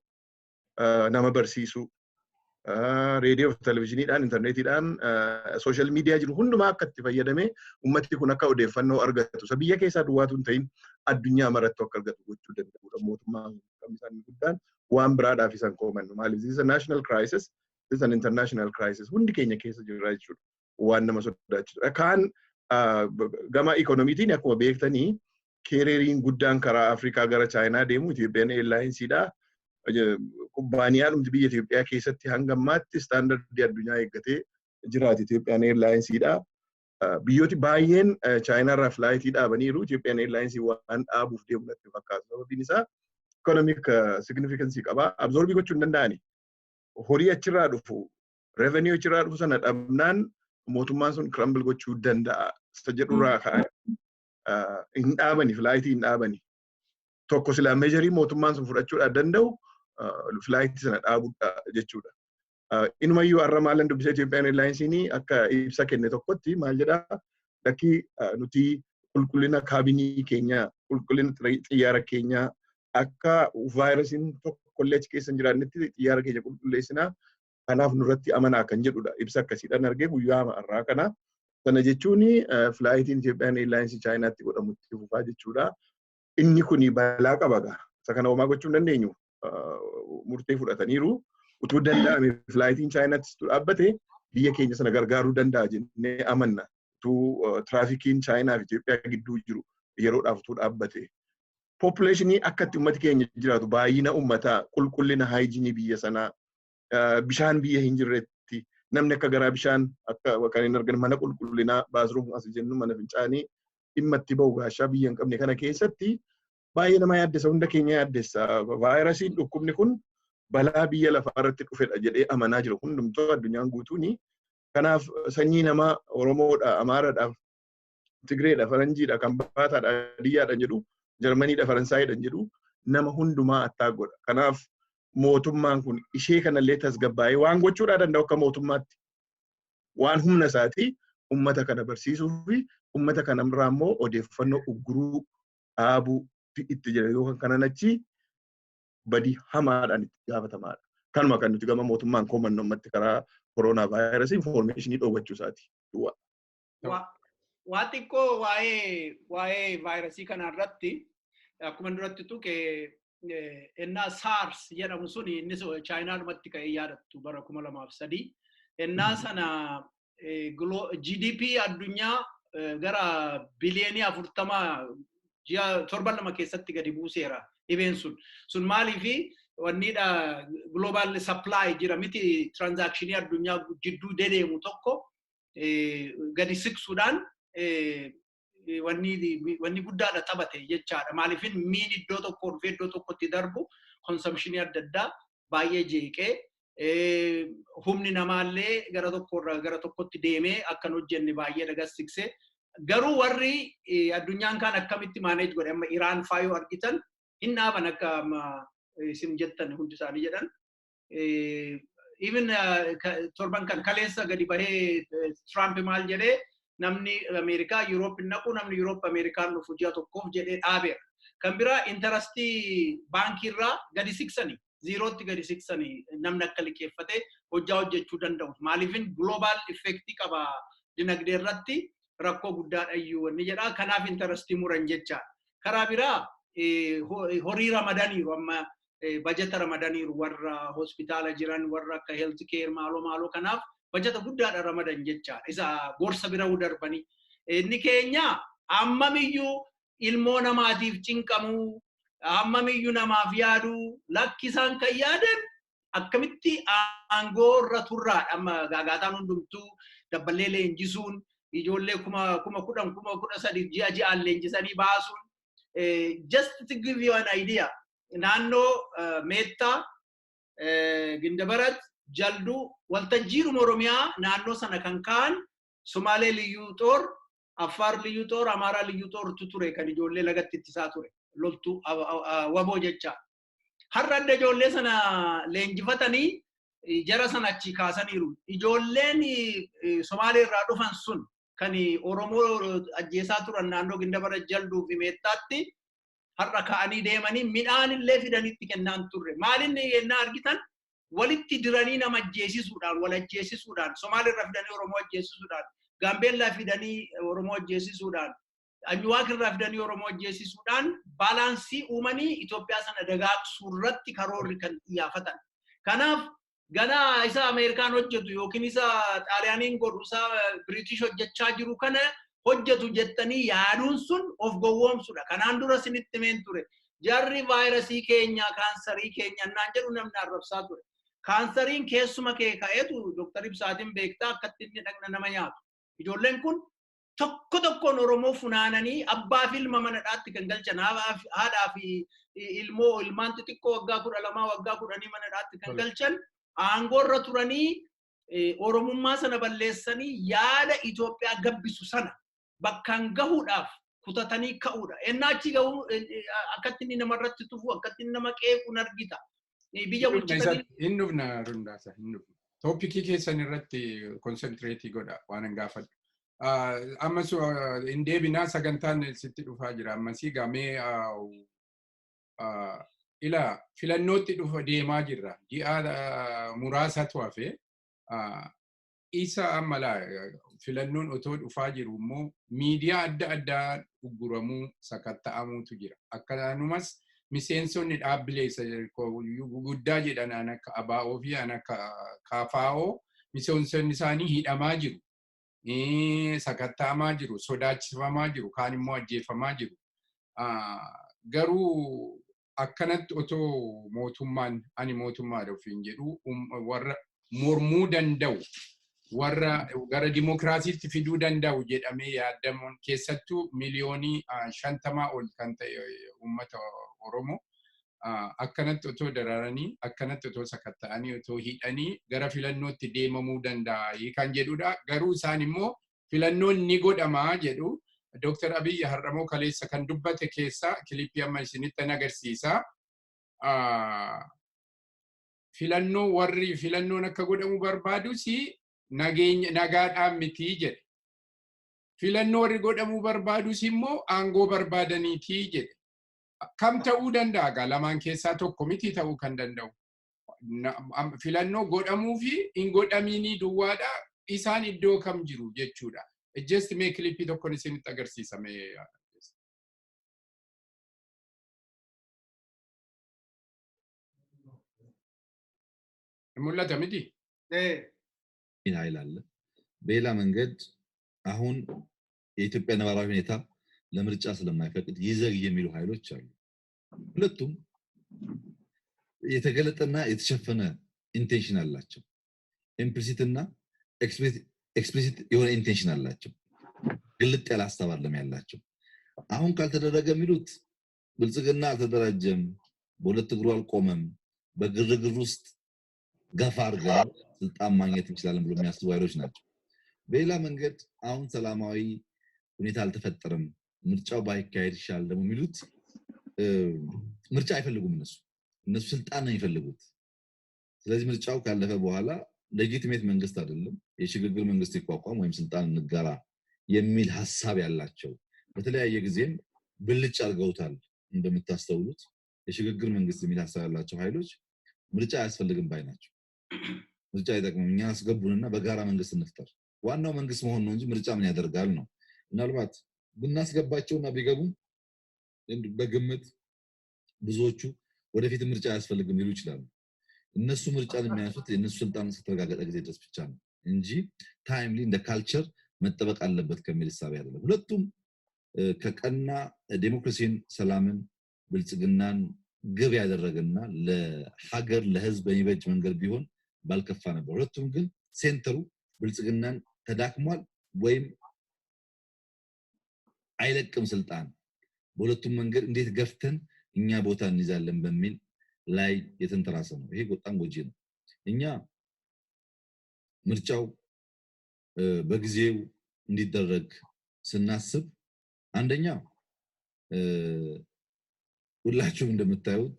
nama barsiisu reediyoo fi televizyiniidhaan intarneetiidhaan sooshaal miidiyaa jiru hundumaa akka itti fayyadamee ummati kun akka odeeffannoo argatu isa biyya keessaa duwwaatu hin ta'in addunyaa maratti akka argatu gochuu danda'udha. Mootummaan isaanii guddaan waan biraadhaaf isaan komannu maaliif this is a national crisis, this is an international crisis hundi keenya keessa jira jechuudha waan nama sodaachisudha. Kaan gama ikoonomiitiin akkuma beektanii keereeriin guddaan karaa Afrikaa gara Chaayinaa deemu Itoophiyaan Airlinesidha. Kubbaaniyaan hundi biyya Itoophiyaa keessatti hanga ammaatti istaandardii addunyaa eeggatee jiraatu Itoophiyaan Airlinesidha. biyyooti baay'een chaayinaarraa filaayitii dhaabaniiru Ethiopian Airlines waan dhaabuuf deemu natti fakkaata. Sababiin isaa economic significance qaba. Absorbii gochuu hin danda'ani. Horii achirraa dhufu, revenue achirraa dhufu sana dhabnaan mootummaan sun crumble gochuu danda'a. Isa jedhurraa ka'an hin dhaabani, filaayitii hin dhaabani. Tokko silaa meejarii mootummaan sun fudhachuudhaan danda'u filaayitii sana dhaabuudha jechuudha. Inumayyuu har'a maalan dubbisa Ethiopian Airlines akka ibsa kenne tokkotti maal jedhaa lakkii nuti qulqullina kaabinii keenya, qulqullina xiyyaara keenya akka vaayirasiin tokkollee achi keessa hin jiraannetti xiyyaara keenya qulqulleessinaa kanaaf nurratti amanaa kan jedhudha. Ibsa akkasiidhaan argee guyyaa har'aa kana. Sana jechuun filaayitiin Ethiopian Airlines Chaayinaatti godhamutti fufaa jechuudha. Inni kuni balaa qaba gaa. Isa kana homaa gochuu hin dandeenyu. Murtee fudhataniiru. Utuu danda'ame filaayitiin Chaayinaattis dhaabbate biyya keenya sana gargaaruu danda'a jennee amanna. Utuu tiraafikiin Chaayinaa fi Itoophiyaa gidduu jiru yeroodhaaf utuu dhaabbate. Populationii akkatti uummati keenya jiraatu baay'ina uummataa qulqullina haayijinii biyya sanaa bishaan biyya hin jirretti namni akka garaa bishaan akka kan hin argan mana qulqullinaa baasruum as jennu mana fincaanii dhimma itti bahu gaashaa biyya hin qabne kana keessatti baay'ee nama yaaddessa hunda keenya yaaddessa. Vaayirasiin dhukkubni kun balaa biyya lafaa irratti dhufedha jedhee amanaa jira hundumtuu addunyaan guutuuni. Kanaaf sanyii namaa Oromoodha, Amaaraadhaaf, Tigreedha, Faranjiidha, Kambaataadha, Diyyaadha jedhu, Jarmaniidha, Faransaayidha jedhu nama hundumaa attaa godha. Kanaaf mootummaan kun ishee kanallee tasgabbaa'ee waan gochuudhaa danda'u akka mootummaatti waan humna isaatii ummata kana barsiisuu fi ummata kanarraa immoo odeeffannoo ugguruu dhaabuu itti jira yookaan kanan achi badii hamaadhaan itti gaafatamaadha. Kanuma kan nuti gama mootummaan koomannoo ummatti karaa koronaa vaayirasii infoormeeshinii dhoowwachuu isaati.
Waa xiqqoo waa'ee vaayirasii kanarratti akkuma duratti tuqe ennaa SARS jedhamu suni innis Chaayinaadhumatti ka'ee yaadattu bara 2003. Ennaa sana GDP addunyaa gara biliyoonii 40 ji'a 7 keessatti gadi buuseera dhibeen sun. Sun maaliifi wanniidha global supply jira miti transakshinii addunyaa jidduu dedeemu tokko gadi siqsuudhaan wanni guddaadha taphate jechaadha. Maaliifin miin iddoo tokko dhufee iddoo tokkotti darbu konsamshinii adda addaa baay'ee jeeqee humni namaallee gara tokkorraa gara tokkotti deemee akkan hojjenne baay'ee dagassiksee garuu warri addunyaan kan akkamitti maaneej godhe amma Iraan faayoo argitan hin dhaaban akka isin jettan hundi isaanii jedhan. Even torban kan kaleessa gadi bahee Trump maal jedhee namni Ameerikaa Yuuroop naqu namni Yuuroop Ameerikaan dhufu ji'a tokkoof jedhee dhaabeera. Kan biraa intarastii baankiirraa gadi siqsanii ziirootti gadi siqsanii namni akka liqeeffate hojjechuu danda'u. Maaliifin global effectii qaba dinagdee irratti rakkoo guddaadha iyyuu wanni jedhaa. Kanaaf intarastii muran jecha. Karaa biraa horii ramadaniiru amma bajeta ramadaniiru warra hospitaala jiran warra akka health care maaloo kanaaf bajeta guddaadha ramadan jecha. Isa gorsa bira darbanii. Inni keenya ammamiyyuu ilmoo namaatiif cinqamuu ammamiyyuu namaaf yaaduu lakkisaan kan yaadan akkamitti aangoo irra turraadha. Amma gaagaataan hundumtuu dabballee leenjisuun ijoollee kuma 10 kuma 13 ji'aan leenjisanii baasuun. Just to give you an idea, naannoo Meettaa, Gindabarat, Jalduu, waltajjiiruma Oromiyaa naannoo sana kan ka'an Somaalee liyyuu xoor, Affaar liyyuu xoor, Amaaraa liyyuu xoortu ture kan ijoollee lagatti ittisaa ture. Loltuu waboo jecha. Har'a adda ijoollee sana leenjifatanii jara sana achi kaasaniiru. Ijoolleen Somaalee irraa dhufan sun kan Oromoo ajjeesaa turan naannoo Gindabarat Jalduu fi Meettaatti har'a ka'anii deemanii midhaan illee fidanitti kennaan turre. Maalinni yennaa argitan walitti diranii nama ajjeesisuudhaan wal ajjeesisuudhaan Somaalee irraa fidanii Oromoo ajjeesisuudhaan Gaambeellaa fidanii Oromoo ajjeesisuudhaan Anyuwaak irraa fidanii Oromoo ajjeesisuudhaan baalaansii uumanii Itoophiyaa sana dagaagsuu irratti karoorri kan xiyyaafatan. Kanaaf ganaa isa Ameerikaan hojjetu yookiin isa Xaaliyaaniin godhu isa British hojjechaa jiru kana hojjetu jettanii yaaduun sun of gowwoomsudha. Kanaan dura sinitti meen ture. Jarri vaayirasii keenya kaansarii keenya naan jedhu namni arrabsaa ture. Kaansariin keessuma kee ka'eetu Dr. Ibsaatiin beektaa akkatti inni dhagna nama nyaatu. Ijoolleen kun tokkoon Oromoo funaananii abbaa fi ilma manadhaatti kan galchan haadhaa fi ilmaan xixiqqoo waggaa 12 waggaa 10 manadhaatti kan galchan aangoorra turanii Oromummaa sana balleessanii yaada Itoophiyaa gabbisu sana bakkaan gahuudhaaf kutatanii ka'uudha. Ennaachi gahuu akkatti inni namarratti tufu akkatti inni nama qeequun argita. Biyya bulchitanii
hin dhufna Rundaasaa hin dhufna. Toopikii keessan irratti konsentireetii godha waan hin gaafadhu. Ammas hin deebinaa sagantaan sitti dhufaa jira. Ammasii gamee ila filannootti dhufa deemaa jirra. Ji'a muraasatu hafe isa ammalaa filannoon otoo dhufaa jiru immoo miidiyaa adda addaa ugguramuu sakatta'amuutu jira. Akkasumas miseensonni dhaabbilee guddaa jedhan akka ABO fi akka KFO miseensonni isaanii hidhamaa jiru. Sakatta'amaa jiru, sodaachifamaa jiru, kaan immoo ajjeefamaa jiru. Garuu akkanatti otoo mootummaan ani mootummaadha ofiin jedhu warra mormuu danda'u warra gara dimokiraasiitti fiduu danda'u jedhamee yaadamuun keessattuu miliyoonii 50 ol kan ta'e uummata Oromoo akkanatti otoo dararanii akkanatti otoo sakatta'anii otoo hidhanii gara filannootti deemamuu danda'a kan jedhudha. Garuu isaan immoo filannoon ni godhamaa jedhu. Dr. Abiy har'amoo kaleessa kan dubbate keessa kilipii amma isinitti agarsiisa. Filannoo warri filannoon akka godhamu barbaadus nagaadhaan miti jedhe. Filannoo warri godhamu barbaadus immoo aangoo barbaadaniitii jedhe. Kam ta'uu danda'a? Lamaan keessaa tokko miti ta'uu kan danda'u. Filannoo godhamuu fi hin godhamiinii duwwaadha. Isaan iddoo kam jiru jechuudha. Just mee kilipii tokkoon isinitti agarsiisame. mul'ata miti?
ይላል በሌላ መንገድ አሁን የኢትዮጵያ ነባራዊ ሁኔታ ለምርጫ ስለማይፈቅድ ይዘግይ የሚሉ ኃይሎች አሉ። ሁለቱም የተገለጠና የተሸፈነ ኢንቴንሽን አላቸው። ኢምፕሊሲት እና ኤክስፕሊሲት የሆነ ኢንቴንሽን አላቸው። ግልጥ ያለ ሐሳብ አለም ያላቸው። አሁን ካልተደረገ የሚሉት ብልጽግና አልተደራጀም፣ በሁለት እግሩ አልቆመም፣ በግርግር ውስጥ ገፋ አድርገን ስልጣን ማግኘት እንችላለን ብሎ የሚያስቡ ኃይሎች ናቸው። በሌላ መንገድ አሁን ሰላማዊ ሁኔታ አልተፈጠረም፣ ምርጫው ባይካሄድ ይሻላል ደግሞ የሚሉት ምርጫ አይፈልጉም። እነሱ ስልጣን ነው የሚፈልጉት። ስለዚህ ምርጫው ካለፈ በኋላ ሌጂቲሜት መንግስት አይደለም የሽግግር መንግስት ይቋቋም ወይም ስልጣን እንጋራ የሚል ሐሳብ ያላቸው በተለያየ ጊዜም ብልጭ አድርገውታል። እንደምታስተውሉት የሽግግር መንግስት የሚል ሐሳብ ያላቸው ኃይሎች ምርጫ አያስፈልግም ባይ ናቸው። ምርጫ አይጠቅምም፣ እኛ አስገቡንና በጋራ መንግስት እንፍጠር። ዋናው መንግስት መሆን ነው እንጂ ምርጫ ምን ያደርጋል ነው። ምናልባት ብናስገባቸውና ቢገቡ በግምት ብዙዎቹ ወደፊት ምርጫ አያስፈልግም ሊሉ ይችላሉ። እነሱ ምርጫን የሚያነሱት የነሱ ስልጣን ከተረጋገጠ ጊዜ ድረስ ብቻ ነው እንጂ ታይምሊ እንደ ካልቸር መጠበቅ አለበት ከሚል ሐሳብ አይደለም። ሁለቱም ከቀና ዲሞክራሲን፣ ሰላምን፣ ብልጽግናን ግብ ያደረገና ለሀገር ለህዝብ በሚበጅ መንገድ ቢሆን ባልከፋ ነበር። ሁለቱም ግን ሴንተሩ ብልጽግናን ተዳክሟል ወይም አይለቅም ስልጣን፣ በሁለቱም መንገድ እንዴት ገፍተን እኛ ቦታ እንይዛለን በሚል ላይ የተንተራሰ ነው። ይሄ በጣም ጎጂ ነው። እኛ ምርጫው በጊዜው እንዲደረግ ስናስብ አንደኛ ሁላችሁም እንደምታዩት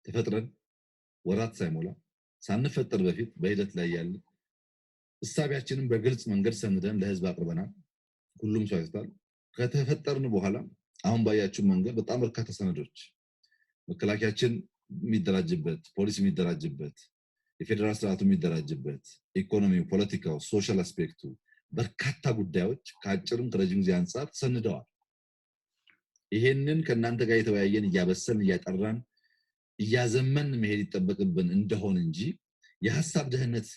ተፈጥረን ወራት ሳይሞላ ሳንፈጠር በፊት በሂደት ላይ ያለ እሳቢያችንን በግልጽ መንገድ ሰንደን ለህዝብ አቅርበናል። ሁሉም ሰው አይቷል። ከተፈጠርን በኋላ አሁን ባያችሁ መንገድ በጣም በርካታ ሰነዶች መከላከያችን የሚደራጅበት፣ ፖሊስ የሚደራጅበት፣ የፌደራል ስርዓቱ የሚደራጅበት፣ ኢኮኖሚው፣ ፖለቲካው፣ ሶሻል አስፔክቱ በርካታ ጉዳዮች ከአጭርም ከረጅም ጊዜ አንፃር ተሰንደዋል። ይሄንን ከናንተ ጋር የተወያየን እያበሰልን እያጠራን እያዘመን መሄድ ይጠበቅብን እንደሆነ እንጂ የሐሳብ ደህንነት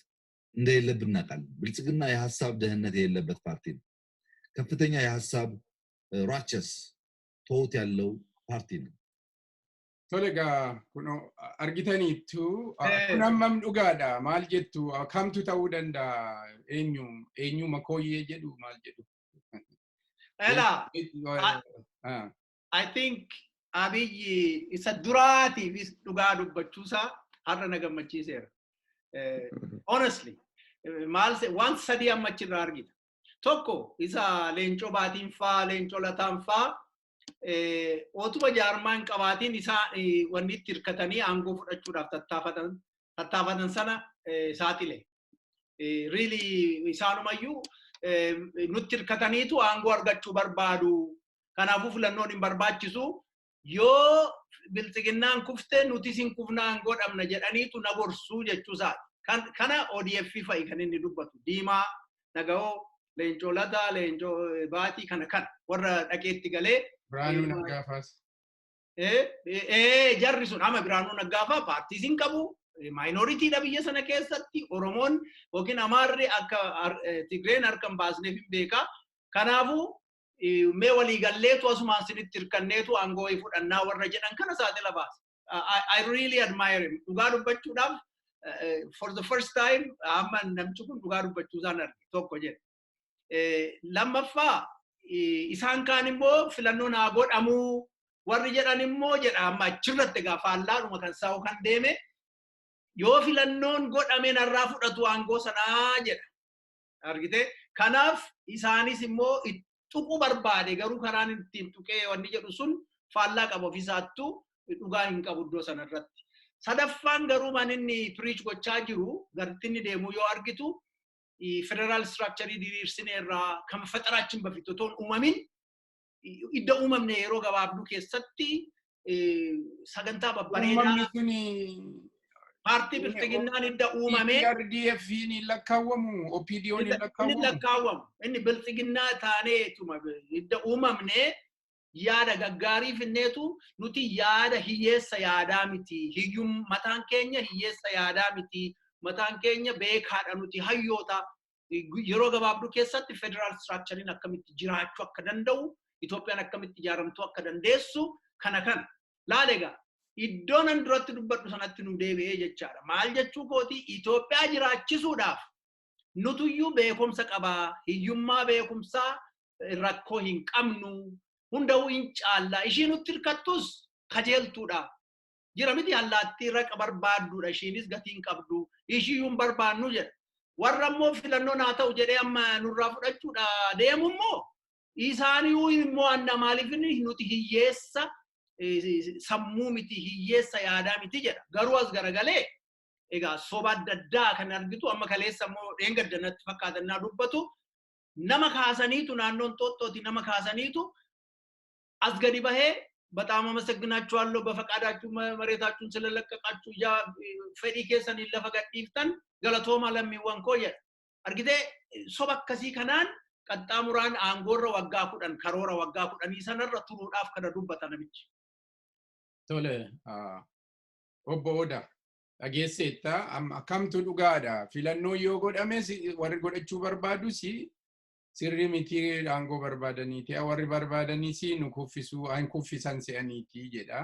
እንደሌለብን እናውቃለን። ብልጽግና የሐሳብ ደህንነት የሌለበት ፓርቲ ነው። ከፍተኛ የሐሳብ ራቸስ ቶት ያለው ፓርቲ ነው።
ቶለጋ ኩኖ አርጊተኒቱ ኩናማም ዱጋዳ ማል ጀቱ ካምቱ ታው ደንዳ ኤኙ መኮዬ ጀዱ ማል ጀዱ
Ela, I think Abiyyi isa duraatiifis dhugaa dubbachuusaa har'a na gammachiiseera. Honestly, waan sadii amma achirraa argita. Tokko isa leencoo baatiin faa, leencoo lataan faa otuma jaarmaan qabaatiin isaa wanni itti hirkatanii aangoo fudhachuudhaaf tattaafatan sana saaxile. Really isaanumayyuu nutti hirkataniitu aangoo argachuu barbaadu. Kanaafuu filannoon hin barbaachisu. Yoo biltsiginnaan kufte nuti sin kufna aangoo dhabna jedhaniitu na gorsuu jechuusaati. Kana ODF fa'i kan inni dubbatu. Diimaa, Nagahoo, Leencoo Lataa, Leencoo Baatii kana warra dhaqeetti galee.
Biraanuu Naggaafaas.
Jarri sun ama Biraanuu Naggaafaa paartii sin qabu. Minoritiidha biyya sana keessatti Oromoon yookiin Amaarri akka Tigreen harkaan baasneef hin beeka. Kanaafuu mee waliigalleetu asumaan sinitti hirkanneetu aangoo fudhannaa warra jedhan kana saaxila baasa. I really admire him. Dhugaa dubbachuudhaaf for the first time amma namchi kun dhugaa dubbachuusaan arge tokko jedhe. Lammaffaa isaan kaan immoo filannoon haa godhamuu warri jedhan immoo jedha amma achirratti egaa faallaadhuma kan saa'u kan deeme yoo filannoon godhame narraa fudhatu aangoo sanaa jedha. Argite? Kanaaf isaanis immoo tuquu barbaade garuu karaan ittiin tuqee wanni jedhu sun faallaa qaba ofiisaattu dhugaa hin qabu iddoo sanarratti. Sadaffaan garuu man inni preach gochaa jiru gartinni deemu yoo argitu federal structure diriirsine irraa kan faxaraachin bafitu toon uumamin idda uumamne yeroo gabaabduu keessatti sagantaa babbareedaa paartii biltsiginnaan idda uumame
RDF ni lakkaawwamu OPDO ni
lakkaawwamu inni biltsiginnaa taaneetuma idda uumamne yaada gaggaarii finneetu nuti yaada hiyyeessa yaadaa miti hiyyum mataan keenya hiyyeessa yaadaa miti mataan keenya beekaadha nuti hayyoota yeroo gabaabduu keessatti federal structurein akkamitti jiraachuu akka danda'u Itoophiyaan akkamitti ijaaramtuu akka dandeessu kana laalega iddoon an duratti dubbadhu sanatti nu deebi'ee jechaadha. Maal jechuu kooti Itoophiyaa jiraachisuudhaaf nutuyyuu beekumsa qabaa hiyyummaa beekumsaa rakkoo hin qabnu hunda'uu hin caallaa ishii nutti hirkattus kajeeltuudha. Jira miti allaattii raqa barbaadduudha ishiinis gatiin qabdu ishiyyuu hin barbaannu jedha. Warra immoo filannoon haa ta'u jedhee amma nurraa fudhachuudha deemu immoo isaaniyyuu immoo anna maaliif nuti hiyyeessa sammuu miti hiyyeessa yaadaa miti jedha. Garuu as garagalee egaa soba adda addaa kan argitu amma kaleessa immoo dheengaddanatti fakkaatannaa dubbatu nama kaasaniitu naannoon Xooxxooti nama kaasaniitu as gadi bahee በጣም አመሰግናችኋለሁ በፈቃዳችሁ መሬታችሁን ስለለቀቃችሁ ያ ፈዲ ከሰን ይለፈቀዲፍተን ገለቶማ ለሚወን ኮየ አርጊቴ ሶበከሲ ከናን ቀጣሙራን አንጎረ ወጋ ኩደን ከሮረ ወጋ ኩደን ይሰነረ ቱሩዳፍ ከደዱበታ ነብች
ቶለ ኦቦ ኦዳ አጌሴታ አካምቱ ዱጋዳ ፊለኖ yogodame warri godhachuu barbaadu si sirri miti aangoo barbaadaniiti warri barbaadanii nu kuffisu an kuffisan se'aniiti jedha.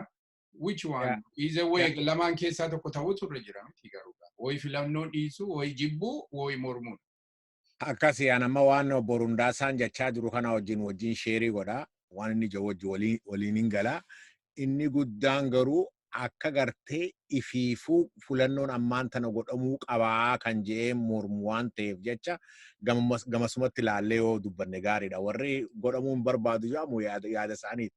Which one is a way lamaan keessaa tokko ta'uu turre jira miti garuu way filannoo dhiisu way jibbu way mormuun
akkasi anama waan obbo Rundaasaan jechaa jiru kana wajjin sheerii godha waan inni wajji waliin gala inni guddaan garuu akka gartee ifiifuu filannoon ammaan tana godhamuu qabaa kan jee mormu waan ta'eef jecha gamasumatti ilaallee yoo dubbanne gaariidha. Warri godhamuun barbaadu jaamu yaada isaaniiti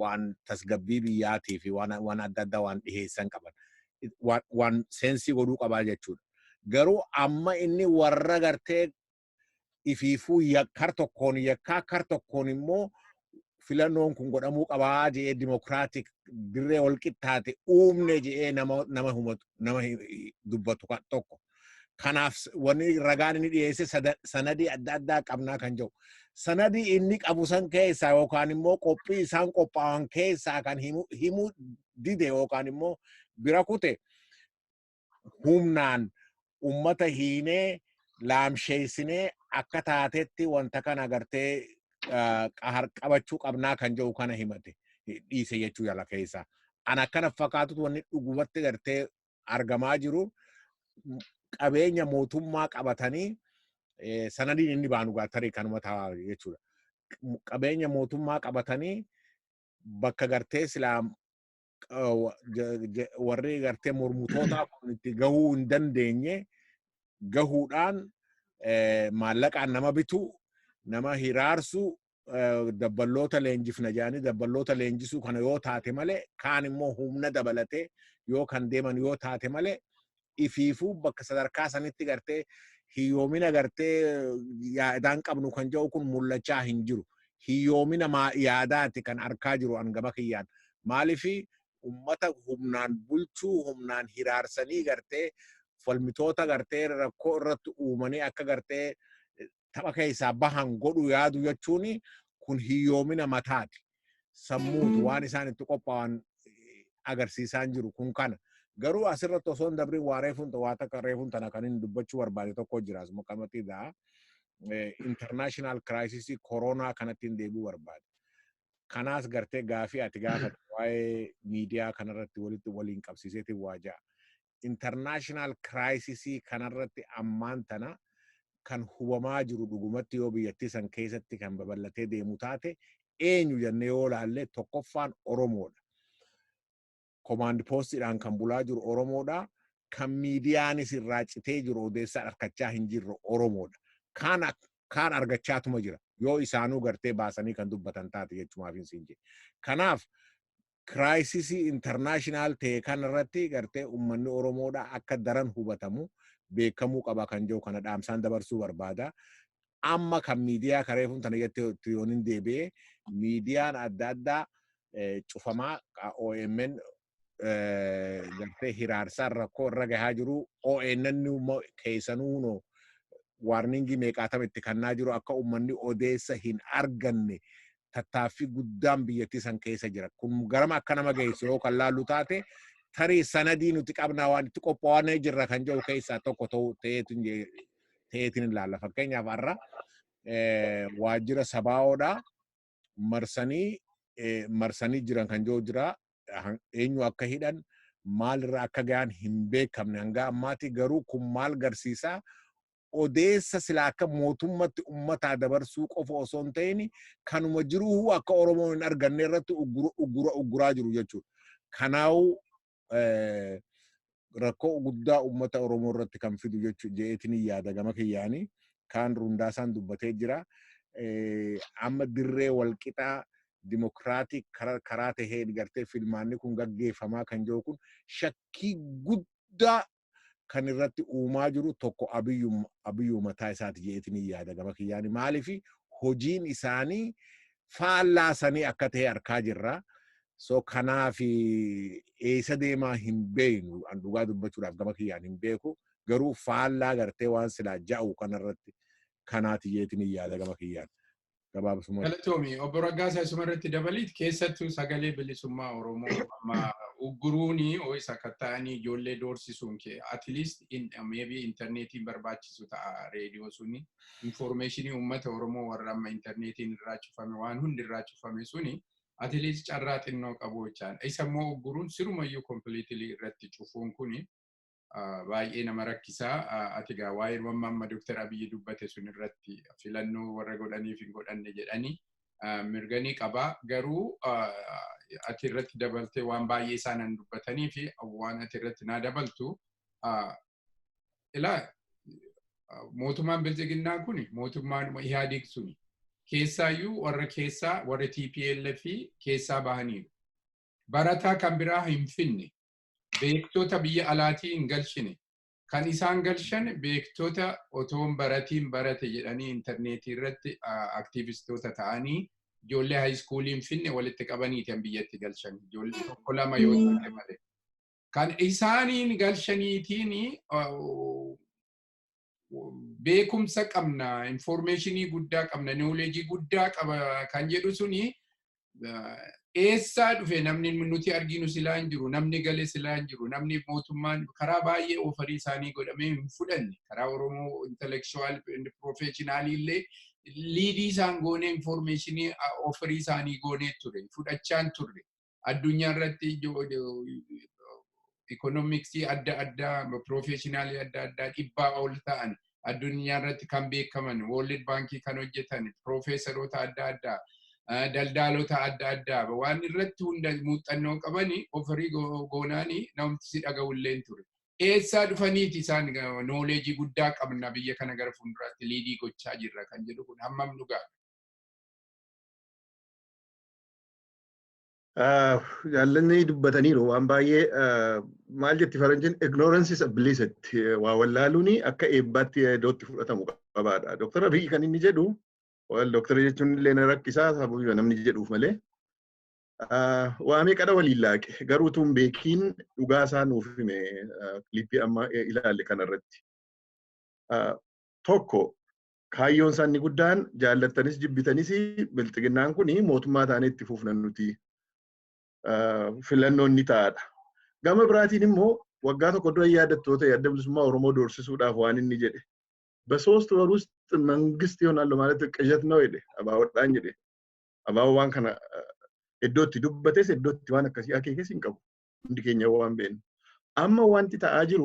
waan tasgabbii biyyaatii fi waan adda addaa waan dhiheessan qaban waan seensii godhuu qabaa jechuudha. Garuu amma inni warra gartee ifiifuu kar tokkoon immoo filannoon kun godhamuu qabaa jee dimokiraatik dirree walqixxaate uumne jee nama dubbatu tokko. Kanaaf wanni ragaan inni dhiyeesse sanadii adda addaa qabnaa kan jiru. Sanadii inni qabu san keessaa yookaan immoo qophii isaan qophaa'an keessaa kan himuu dide yookaan immoo bira kute humnaan ummata hiinee laamsheessinee akka taatetti wanta kana agartee qabachuu qabnaa kan jiru kana himate dhiise jechuu jala keessa. An akkana fakkaatutu wanni dhugubatti gartee argamaa jiru qabeenya mootummaa qabatanii sanadiin inni baanu gaatarii kanuma ta'a jechuudha. qabeenya mootummaa qabatanii bakka gartee silaa warri gartee mormitoota kun itti gahuu hin dandeenye gahuudhaan maallaqaan nama bitu nama hiraarsu dabballoota leenjifna jedhanii dabballoota leenjisuu kana yoo taate malee kaan immoo humna dabalatee yoo kan deeman yoo taate malee ifiifuu bakka sadarkaa sanitti gartee hiyyoomina gartee yaadaan qabnu kan jedhu kun mul'achaa hin jiru. Hiyyoomina yaadaati kan arkaa jiru angama kiyyaan. Maaliifi ummata humnaan bulchuu humnaan hiraarsanii gartee falmitoota gartee rakkoo irratti uumanii akka gartee tapha keessaa bahan godhu yaadu jechuun kun hiyyoomina mataati. Sammuutu waan isaan itti qophaa'an agarsiisaan jiru kun kana. Garuu asirratti osoo hin dabrin waa takka reefuun tana kan inni dubbachuu barbaade tokko jira asuma qabatidha. International crisis koronaa kanatti hin deebi'uu barbaade. Kanaas gartee gaafii ati gaafate waa'ee miidiyaa kanarratti waliin qabsiiseetiin waa ja'a. International crisis kanarratti ammaan tana kan hubamaa jiru dhugumatti yoo biyyattii san keessatti kan babal'atee deemu taate eenyu jennee yoo laalle tokkoffaan Oromoodha. Command postiidhaan kan bulaa jiru Oromoodha. Kan miidiyaanis irraa citee jiru odeessaa harkachaa hin jirre Oromoodha. Kaan argachaatuma jira. Yoo isaanuu gartee baasanii kan dubbatan taate jechumaaf hin siinje. Kanaaf kiraayisisii intarnaashinaal ta'e kanarratti gartee uummanni Oromoodha akka daran hubatamu beekamuu qaba kan jiru kana dhaamsaan dabarsuu barbaada. Amma kan miidiyaa kareefuun tana jettee yoon hin deebi'e miidiyaan adda addaa cufamaa OMN gartee hiraarsaan rakkoo irra gahaa jiru ONN keessanuu warningii meeqaatama itti kannaa jiru akka uummanni odeessa hin arganne tattaaffii guddaan biyyattii san keessa jira. Kun garama akka nama geessu yoo kan laallu taate tarii sanadii nuti qabnaa waan itti qophaa'anii jirra kan jedhu keessaa tokko ta'eetiin ilaalla. Fakkeenyaaf har'a waajjira sabaa'oodhaa marsanii jiran kan jiru jira. Eenyu akka hidhan maalirra akka gahan hin beekamne hanga ammaatti garuu kun maal garsiisaa odeessa silaa akka mootummatti ummataa dabarsuu qofa osoo hin ta'in kanuma jiruu akka Oromoon hin arganne irratti ugguraa jiru jechuudha. Kanaafuu rakkoo guddaa ummata Oromoo irratti kan fidu jechuudha yaada gama kiyyaanii kaan Rundaasaan dubbatee jira. Amma dirree walqixaa dimokiraatik karaa taheen gartee filmaanni kun gaggeeffamaa kan jiru kun shakkii guddaa kan irratti uumaa jiru tokko abiyyuu mataa isaati jeetiin yaada gama kiyyaanii. Maaliifi hojiin isaanii faallaasanii akka ta'e arkaa jirra. So kanaaf eessa deemaa hin beeknu dhugaa dubbachuudhaaf gama kiyyaan hin beeku garuu faallaa gartee waan silaa ja'u kanarratti kanaati jeetiin yaada gama kiyyaan.
Galatoomi obbo Raggaasaa isuma irratti dabaliit keessattuu sagalee bilisummaa Oromoo amma ugguruuni isa akka ta'anii ijoollee doorsisuun kee at least maybe internetiin barbaachisu ta'a reediyoo suni informationii uummata Oromoo warra amma internetiin irraa cufame waan hundi irraa cufame suni at least carraa xinnoo qabu jechaan isa immoo ugguruun sirumayyuu completely irratti cufuun kuni baay'ee nama rakkisaa. Ati gaa waa'ee amma Dr. Abiyyi dubbate sun irratti filannoo warra godhaniif hin godhanne jedhanii mirganii qaba. Garuu ati irratti dabaltee waan baay'ee isaanan dubbatanii fi waan ati irratti naa dabaltu ilaa mootummaan bilchiginnaa kuni mootummaan Ihaadig suni keessaayyuu warra keessaa warra TPLF keessaa bahaniiru. Barataa kan biraa hin finne. Beektota biyya alaatii hin galchine. Kan isaan galchan beektota otoon baratiin barate jedhanii intarneetii irratti aktiivistoota ta'anii ijoollee haayiskuuliin finne walitti qabaniiti kan biyyatti galchan. Ijoollee tokko lama yoo ta'e malee. Kan isaaniin galchaniitiin beekumsa qabna, informationii guddaa qabna, knowledge guddaa qaba kan jedhu suni eessaa dhufe namni nuti arginu silaa hin jiru, namni gale silaa hin jiru, namni mootummaan karaa baay'ee ofarii isaanii godhamee hin fudhanne, karaa Oromoo intellectual and professional illee liidii isaan goonee informationii ofarii isaanii goonee ture, fudhachaan turre. Addunyaa irratti economicsii adda addaa, professionalii adda addaa dhibbaa ol ta'an addunyaa irratti kan beekaman World Bankii kan hojjetan profeesaroota adda addaa daldaalota adda addaa waan irratti hunda muuxannoo qabanii ofirii goonaanii namti si dhaga'ulleen ture. Eessaa dhufaniiti isaan knowledge guddaa qabna biyya kana gara fuulduraatti liidii gochaa jirra kan jedhu kun hammam dhugaa.
Jaallanni dubbataniiru waan baay'ee maal jetti faranjiin ignorance is a bliss waa wallaaluun akka eebbaatti iddootti fudhatamu qabaadha. Dr. Abiy kan inni jedhu Dr. jechuun illee na rakkisaa sabuu namni jedhuuf malee waa meeqadha waliin laaqe garuu tun beekiin dhugaa isaa nuuf hime klippii amma ilaalle kanarratti. Tokko kaayyoon isaa inni guddaan jaallattanis jibbitanis bilxiginnaan kun mootummaa taanee itti fufnan nuti. Filannoon ni ta'adha. Gama biraatiin immoo waggaa tokko dura yaaddattoota yaadda bilisummaa Oromoo doorsisuudhaaf waan inni jedhe. በሶስት ወር ውስጥ መንግስት ይሆናል ማለት ቅዠት ነው ሄደ አባወጣኝ ሄደ አባው ዋን ከና እዶት ዱበቴስ እዶት ዋን ከሲ አኬከስ ይንቀቡ እንዲከኛ ዋን ቤን አማ ዋንቲ ታአጅሩ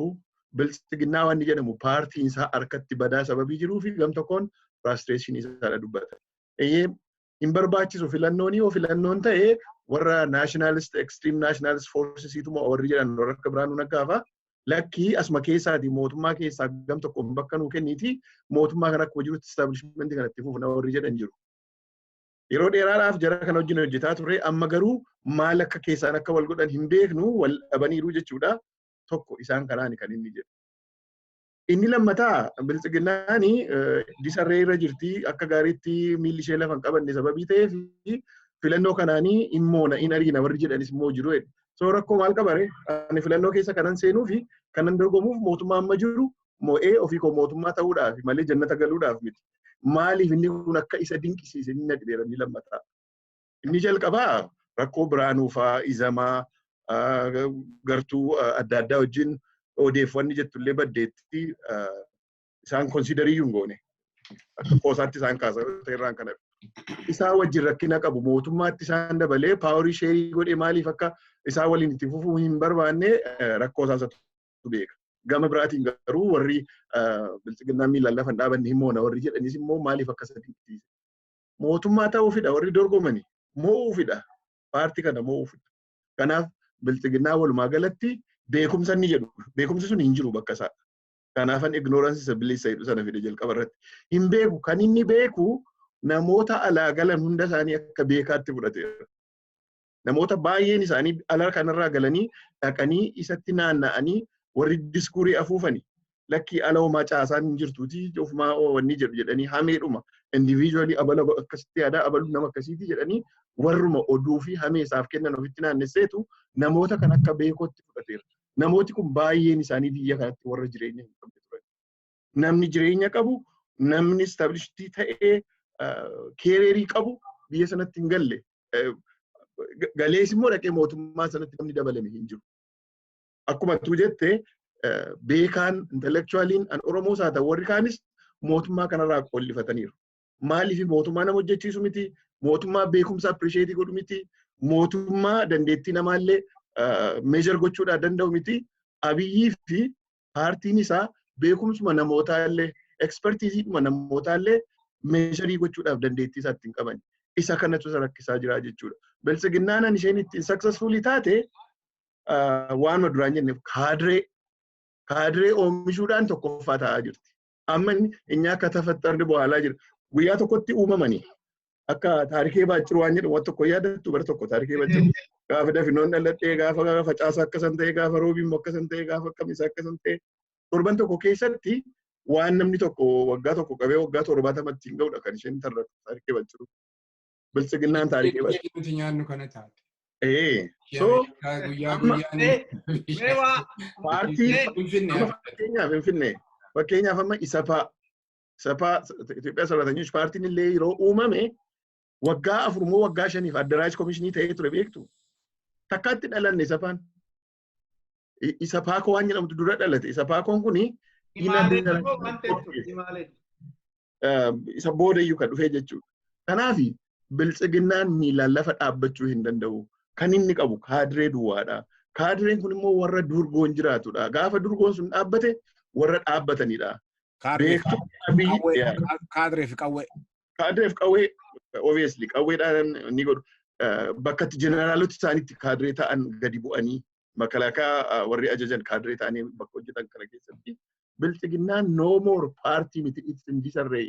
ብልጽግና ዋን ይጀደሙ ፓርቲ ኢንሳ አርከት በዳ ሰበብ ይጅሩ ፊ ገምተኮን ፍራስትሬሽን ይሳላ ዱበተ ይሄ ኢምበርባቺሶ ፊለኖኒ ኦ ፊለኖን ተኤ ወራ ናሽናሊስት ኤክስትሪም ናሽናሊስት ፎርስስ ይቱሞ ኦሪጂናል ኖረከ ብራኑ ነጋፋ Lakki asuma keessaati mootummaa keessaa gam tokko bakka nuu kenniiti mootummaa kana akka hojiitti establishment kanatti fuufna warri jedhan jiru. Yeroo dheeraadhaaf jara kana wajjin hojjetaa turre amma garuu maal akka keessaan akka wal godhan hin beeknu wal dhabaniiru jechuudha. Tokko isaan kanaani kan inni jedhu. Inni lammataa biltsiginnaani disarree irra jirti akka gaariitti miilli ishee lafa hin qabanne sababii ta'eef filannoo kanaanii immoona in ariina warri jedhanis immoo jiru. So rakkoo maal qabare ani filannoo keessa kanan seenuu fi kanan dorgomuuf mootummaa amma jiru moo'ee ofii koo mootummaa ta'uudhaaf malee jannata galuudhaaf miti. Maaliif inni kun akka isa dinqisiise inni dhibeera ni lammataa. Inni jalqabaa rakkoo biraanuufaa izamaa gartuu adda addaa wajjin odeeffanni jettullee baddeetti isaan konsideriyyuu hin goone. Akka qoosaatti isaan kaasa irraan kana. Isaa wajjin rakkina qabu mootummaatti isaan dabalee paaworii sheerii godhe maaliif akka isaa waliin itti fufuu hin barbaanne rakkoo isaatu beeka. Gama biraatiin garuu warri biltsiginnaa miilaan lafa hin dhaabanne himoona warri jedhanis immoo maaliif akka isa dinqisiise. Mootummaa ta'uufidha warri dorgomani moo'uufidha paartii kana moo'uufidha. Kanaaf biltsiginnaa walumaa galatti beekumsa inni jedhu beekumsi sun hin jiru bakka isaa. Kanaafan ignorance isa bilisa jedhu sana fide jalqaba irratti. Hin beeku kan inni beeku namoota alaa galan hunda isaanii akka beekaatti fudhateera. Namoota baay'een isaanii alaa kanarraa galanii dhaqanii isatti naanna'anii warri diskuurii afuufani. Lakki ala homaa caasaan hin jirtuuti ofumaa wanni jedhu jedhanii hameedhuma individually abala akkasitti yaadaa abalu nama akkasiiti jedhanii warruma oduu fi hamee isaaf kennan ofitti naannesseetu namoota kan akka beekootti fudhateera. Namooti kun baay'een isaanii biyya kanatti warra jireenya hin qabne turan. Namni jireenya qabu, namni established ta'ee keereerii qabu biyya sanatti hin galle. Galees immoo dhaqee mootummaa sanatti namni dabalame hin jiru. Akkuma tu jette beekaan intellectualiin an Oromoo haa ta'u warri kaanis mootummaa kanarraa qollifataniiru. Maaliif mootummaa nama hojjechiisu miti, mootummaa beekumsa appreciate godhu miti, mootummaa dandeettii namaallee measure gochuudhaan danda'u miti. Abiyyii fi paartiin isaa beekumsuma namootaallee expertiisiidhuma namootaallee meesharii gochuudhaaf dandeettii isaatti hin qaban. Isa kanatu isa rakkisaa jira jechuudha. Biltsiginnaan isheen ittiin successfully taate waanuma duraan jenneef kaadiree oomishuudhaan tokkoffaa ta'aa jirti. Amma inni akka tafattarri bu'aalaa jira. Guyyaa tokkotti uumamanii akka taarikee baachiruu waan jedhamu waan tokko yaadattu bara tokko taarikee baachiruu. Gaafa dafinoon dhaladhee gaafa facaasaa akkasan ta'e gaafa roobiin akkasan ta'e gaafa akkamisaa akkasan ta'e torban tokko keessatti waan namni tokko waggaa tokko qabee waggaa 70 hin ga'udha kan isheen taarikee baachiruu. Biltsiginnaan taarikee baachiruu.
Nuti nyaannu kana taate.
So
guyyaa guyyaan
paartii fakkeenyaaf amma isapaa Itoophiyaa Sarratanyoosh paartiin illee yeroo uumame waggaa 4 moo waggaa 5 addaraaj komishinii ta'ee ture beektu. Takkaatti dhalanne isapaan. Isapaa koo waan jedhamtu dura dhalate. Isapaa koon kuni isa boodayyuu kan dhufee jechuudha. Kanaaf biltsiginnaan miilaan lafa dhaabbachuu hin danda'u. Kan inni qabu kaadiree duwwaadha. Kaadireen kun immoo warra durgoon jiraatudha. Gaafa durgoon sun dhaabbate warra dhaabbatanidha.
Kaadree fi qawwee.
Kaadree fi qawwee obviously qawweedhaan ni godhu. Bakka itti jeneraaloti isaaniitti kaadree ta'an gadi bu'anii makalaakaa warri ajajan kaadree ta'anii bakka hojjetan kana keessatti bilchiginnaan no more paartii miti ittisarree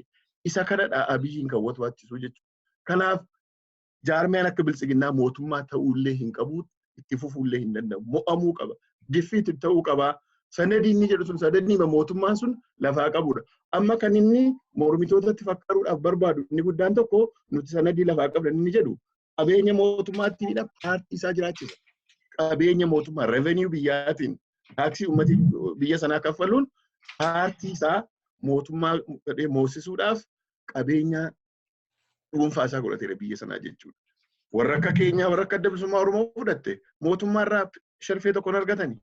isa kanadha Abiyyiin kan watwaachisuu jechuudha. Kanaaf jaarmiyaan akka bilchiginnaa mootummaa ta'uullee hin qabu itti fufuullee hin danda'u mo'amuu qaba defeat ta'uu qaba. Sanadiin ni jedhu sun sanadii mootummaan sun lafaa qabudha. Amma kan inni mormitootatti fakkaaruudhaaf barbaadu inni guddaan tokko nuti sanadii lafaa qabna inni jedhu qabeenya mootummaattiidha paartii isaa jiraachisa. Qabeenya mootummaa revenue biyyaatiin taaksii uummatii biyya sanaa kaffaluun paartii isaa mootummaa moosisuudhaaf qabeenya dhuunfaa isaa godhateera biyya sanaa jechuudha. Warra akka keenyaa warra akka adda bilisummaa Oromoo fudhatte mootummaarraa sharfee tokkoon argatanii.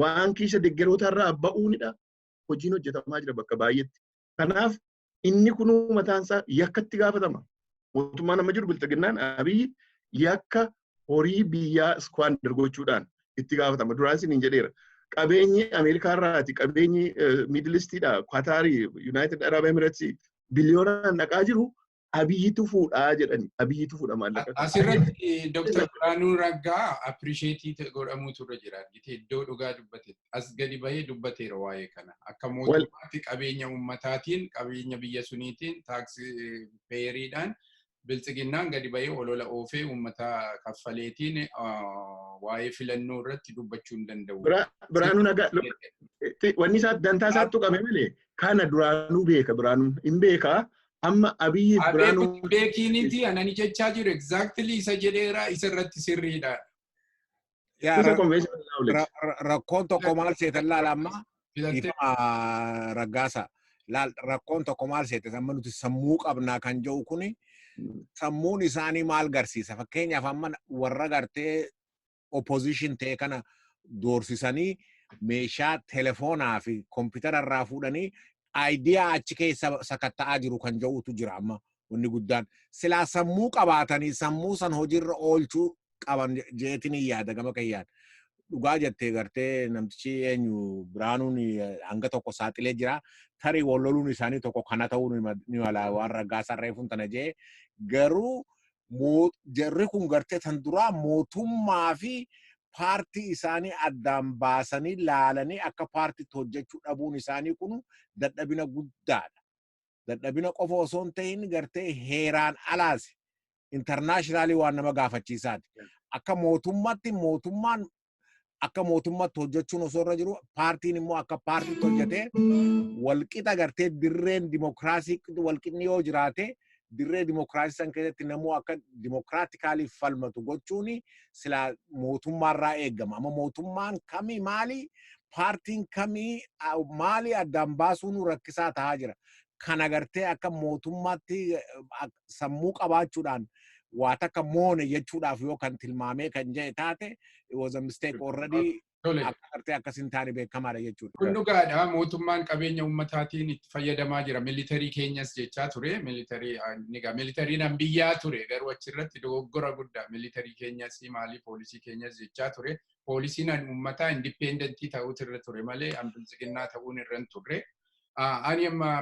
Waan kiisa deeggaroota irraa ba'uunidha. Hojiin hojjetamaa jira bakka baay'eetti. Kanaaf inni kunuu mataan isaa yakkatti gaafatama. Mootummaan amma jiru bilchiginnaan Abiyyi yakka horii biyyaa squander gochuudhaan itti gaafatama. Duraan isin jedheera. Qabeenyi Ameerikaa irraati, qabeenyi Middle Eastidha, Qataarii, United Arab Emirates biliyoonaan dhaqaa jiru Abiyyitu fuudhaa jedhani. Abiyyitu fuudha maallaqa.
Asirratti Dr. Biraanuu Raggaa appreciate godhamuu turre jira. Iddoo dhugaa dubbate. As gadi bahee dubbateera waa'ee kana. Akka mootummaatti qabeenya ummataatiin, qabeenya biyya suniitiin, taaksii peeriidhaan bilchiginnaan gadi bahee olola oofee ummata kaffaleetiin waa'ee filannoo irratti dubbachuu hin danda'u.
Biraanuu Nagaa wanni isaa dantaa isaatti tuqame malee kana duraanuu beeka Biraanuun hin beekaa. Amma Abiyyi Biraanuu
beekiiniti anani jechaa jiru exactly isa jedheera isa irratti sirriidha.
Rakkoon tokko maal seetan laala amma Raggaasa rakkoon tokko maal seetan amma nuti sammuu qabnaa kan jedhu kuni sammuun isaanii maal garsiisa fakkeenyaaf amma warra gartee opposition ta'e kana doorsisanii meeshaa telefoonaa fi kompiitara irraa fuudhanii idea achi keessa sakatta'aa jiru kan jedhutu jira amma wanni guddaan silaa sammuu qabaatanii sammuu san hojiirra oolchuu qaban jeetiin yaada gama kayyaan dhugaa jettee gartee namtichi eenyu Biraanuun hanga tokko saaxilee jira tarii walloluun isaanii tokko kana ta'uu ni mala waan Raggaasaa reefuun tana jee garuu jarri kun gartee tan duraa mootummaa fi paartii isaanii addaan baasanii laalanii akka paartiitti hojjechuu dhabuun isaanii kun dadhabina guddaadha. Dadhabina qofa osoo hin ta'in gartee heeraan alaas internationally waan nama gaafachiisaati. Akka mootummaatti mootummaan akka mootummaatti hojjechuun osoo irra jiru paartiin immoo akka paartiitti hojjetee walqixa gartee dirreen dimokiraasii walqixni yoo jiraate dirree dimokiraasii san keessatti namuu akka dimokiraatikaaliif falmatu gochuun sila mootummaarraa eegama. Amma mootummaan kamii maali paartiin kamii maali addaan baasuun rakkisaa ta'aa jira. Kana gartee akka mootummaatti sammuu qabaachuudhaan waa takka moone jechuudhaaf yoo kan tilmaamee kan jedhe taate it was a mistake already. Akka gartee akkasin taane beekamaadha jechuudha.
Kun dhugaadha mootummaan qabeenya ummataatiin itti fayyadamaa jira. Militarii keenyas jechaa ture. Militariin biyyaa ture garuu achirratti dogoggora guddaa militarii keenyas maali poolisii keenyas jechaa ture. Poolisiin ummataa indipendentii ta'uutu irra ture malee bilchiginnaa ta'uun irra hin turre. Ani amma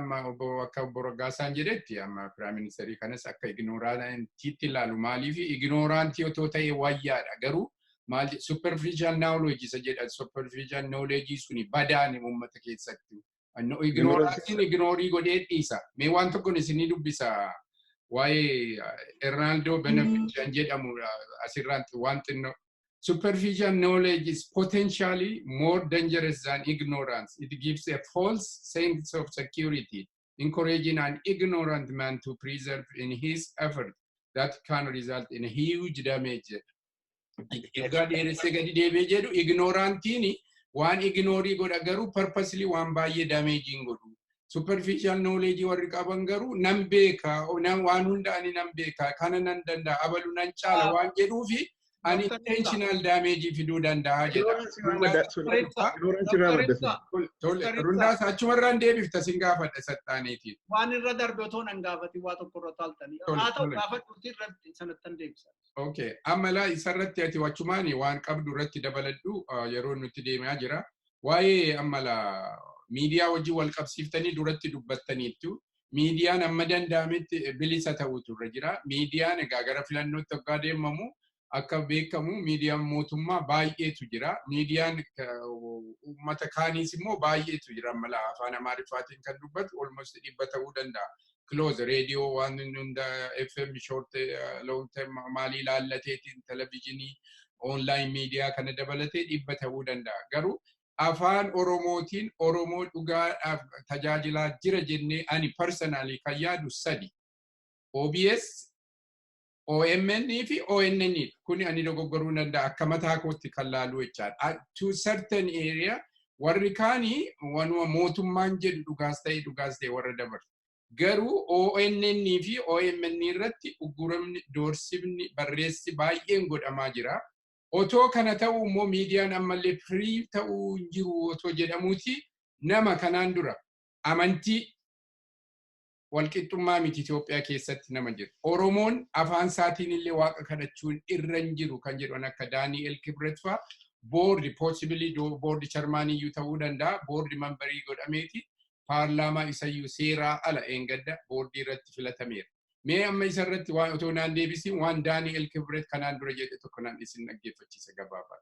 akka obbo Raggaasaan jedhetti amma Prime Ministerii kanas akka ignoraantiitti ilaalu maaliif ignoraantii otoo ta'e wayyaadha garuu superficial knowledge isa jedha superficial knowledge suni badaan uummata keessatti ignorantiin ignorii godhee dhiisa mee waan tokkoon isinii dubbisa waa'ee Ronaldo Benefican jedhamu asirratti waan xinnoo superficial knowledge is potentially more dangerous than ignorance. It gives a false sense of security, encouraging an ignorant man to persevere in his effort that can result in huge damage. Ignorantiin waan ignorii godha garuu purposely waan baay'ee damaging godhu. Superficial knowledge warri qaban garuu nan beeka waan hundaani nan beeka kana nan danda'a abalu nan caala waan jedhuufi unintentional damage fiduu danda'a jedha. Rundassaa achumarraan deebifta sin gaafadha saxxaaneetiin.
Waan irra darbe otoo nan gaafati waa tokko irra taaltanii. Haa ta'u gaafadhuuti irratti sanattan deebisa.
Okay, amma isarratti ati wachumaani waan qabdu irratti dabaladhu yeroo nuti deemaa jira. Waa'ee amma miidiyaa wajjin wal qabsiiftanii duratti dubbattaniittu. Miidiyaan amma danda'ametti bilisa ta'utu irra jira. Miidiyaan egaa gara filannootti akka deemamu akka beekamu miidiyaan mootummaa baay'eetu jira. Miidiyaan uummata kaaniis immoo baay'eetu jira. Mala afaan Amaariffaatiin kan dubbatu almost 100 ta'uu danda'a. Close radio waan hunda FM short long term maalii laallateetiin televizyinii online media kana dabalatee 100 ta'uu danda'a. Garuu afaan Oromootiin Oromoo dhugaadhaaf tajaajilaa jira jennee ani personally kan yaadu 3. OBS, OMN fi ONN. Kuni ani dogoggoruu danda'a akka mataa kootti kan laalu jechaadha. To certain area warri kaanii wanuma mootummaan jedhu dhugaas ta'e warra dabarsu. Garuu ONN fi OMN irratti uguramni doorsifni barreessi baay'een godhamaa jira. Otoo kana ta'u immoo miidiyaan ammallee free ta'uu jiru otoo jedhamuuti nama kanaan dura amantii walqixxummaa miti Itoophiyaa keessatti nama jira. Oromoon afaan isaatiin illee waaqa kadhachuun irra hin jiru kan jedhan akka Daani'el Kibret fa'aa boordi possibly boordi charmaaniyyuu ta'uu danda'a. Boordi mambarii godhameeti. Paarlaamaa isayyuu seeraa ala eengadda boordii irratti filatameera. Mee amma isa irratti waan otoo naan deebisiin waan Daani'el Kibret kanaan dura jedhe tokko naan isin dhaggeeffachiisa gabaabaa.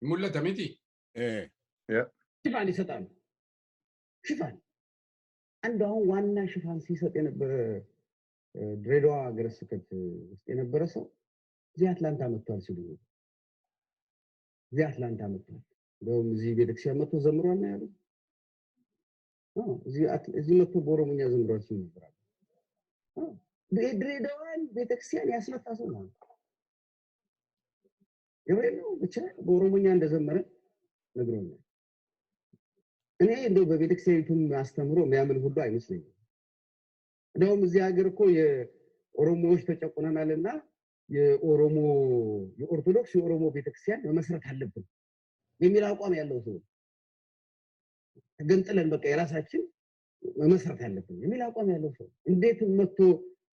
Mul'ata miti?
ሽፋን ይሰጣሉ። ሽፋን እንደውም ዋና ሽፋን ሲሰጥ የነበረ ድሬዳዋ ሀገረ ስብከት ውስጥ የነበረ ሰው እዚህ አትላንታ መጥቷል ሲሉ እዚህ አትላንታ መጥቷል። እንደውም እዚህ ቤተክርስቲያን መጥቶ ዘምሯል ነው ያሉት። እዚህ መጥቶ በኦሮሞኛ ዘምሯል ሲሉ ነበር። ድሬዳዋን ቤተክርስቲያን ያስመጣ ሰው ነው። የበለው ብቻ በኦሮሞኛ እንደዘመረ ነግሮኛል። እኔ እንደው በቤተክርስቲያኒቱም አስተምሮ የሚያምን ሁሉ አይመስለኝም። እንደውም እዚህ ሀገር እኮ የኦሮሞዎች ተጨቁነናልና የኦርቶዶክስ የኦሮሞ ቤተክርስቲያን መመስረት አለብን የሚል አቋም ያለው ሰው ተገንጥለን በቃ የራሳችን መመስረት አለብን የሚል አቋም ያለው ሰው እንዴት መጥቶ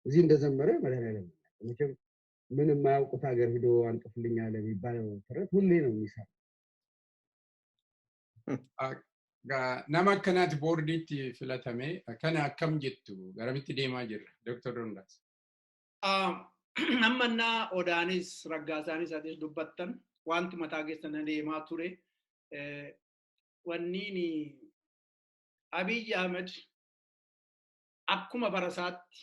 እዚህ እንደዘመረ መድኃኒዓለም መቼም ምንም ማያውቁት ሀገር ሄዶ አንጥፍልኛ ለሚባለው ተረት ሁሌ ነው የሚሰራ።
nama akkanatti boordiitti filatame akkana akkam jettu garamitti deemaa jirra Dr. Rundassaa.
Nammanna Odaanis Raggaasaanis atis dubbattan wanti mataa keessan deemaa ture wanniini Abiy Ahmed akkuma barasaatti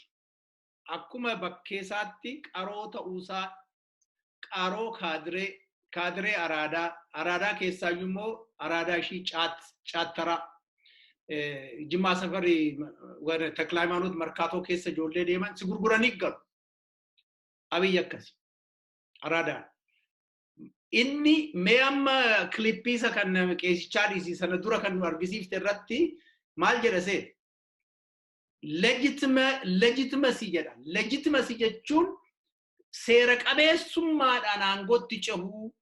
akkuma bakkeessaatti qaroo ta'uusaa qaroo kaadiree araadaa keessaa immoo araadaa ishii caattara Jimmaa Safari warra Taklaayimaanoot markaatoo keessa ijoollee deeman si gurguranii galu. Abiy akkasi araadaa. Inni mee amma kilippiisa kan qeessichaa dhiisii sana dura kan nu argisiifte irratti maal jedha see? Legitimacy jedha. Legitimacy jechuun seera qabeessummaadhaan aangootti cehuu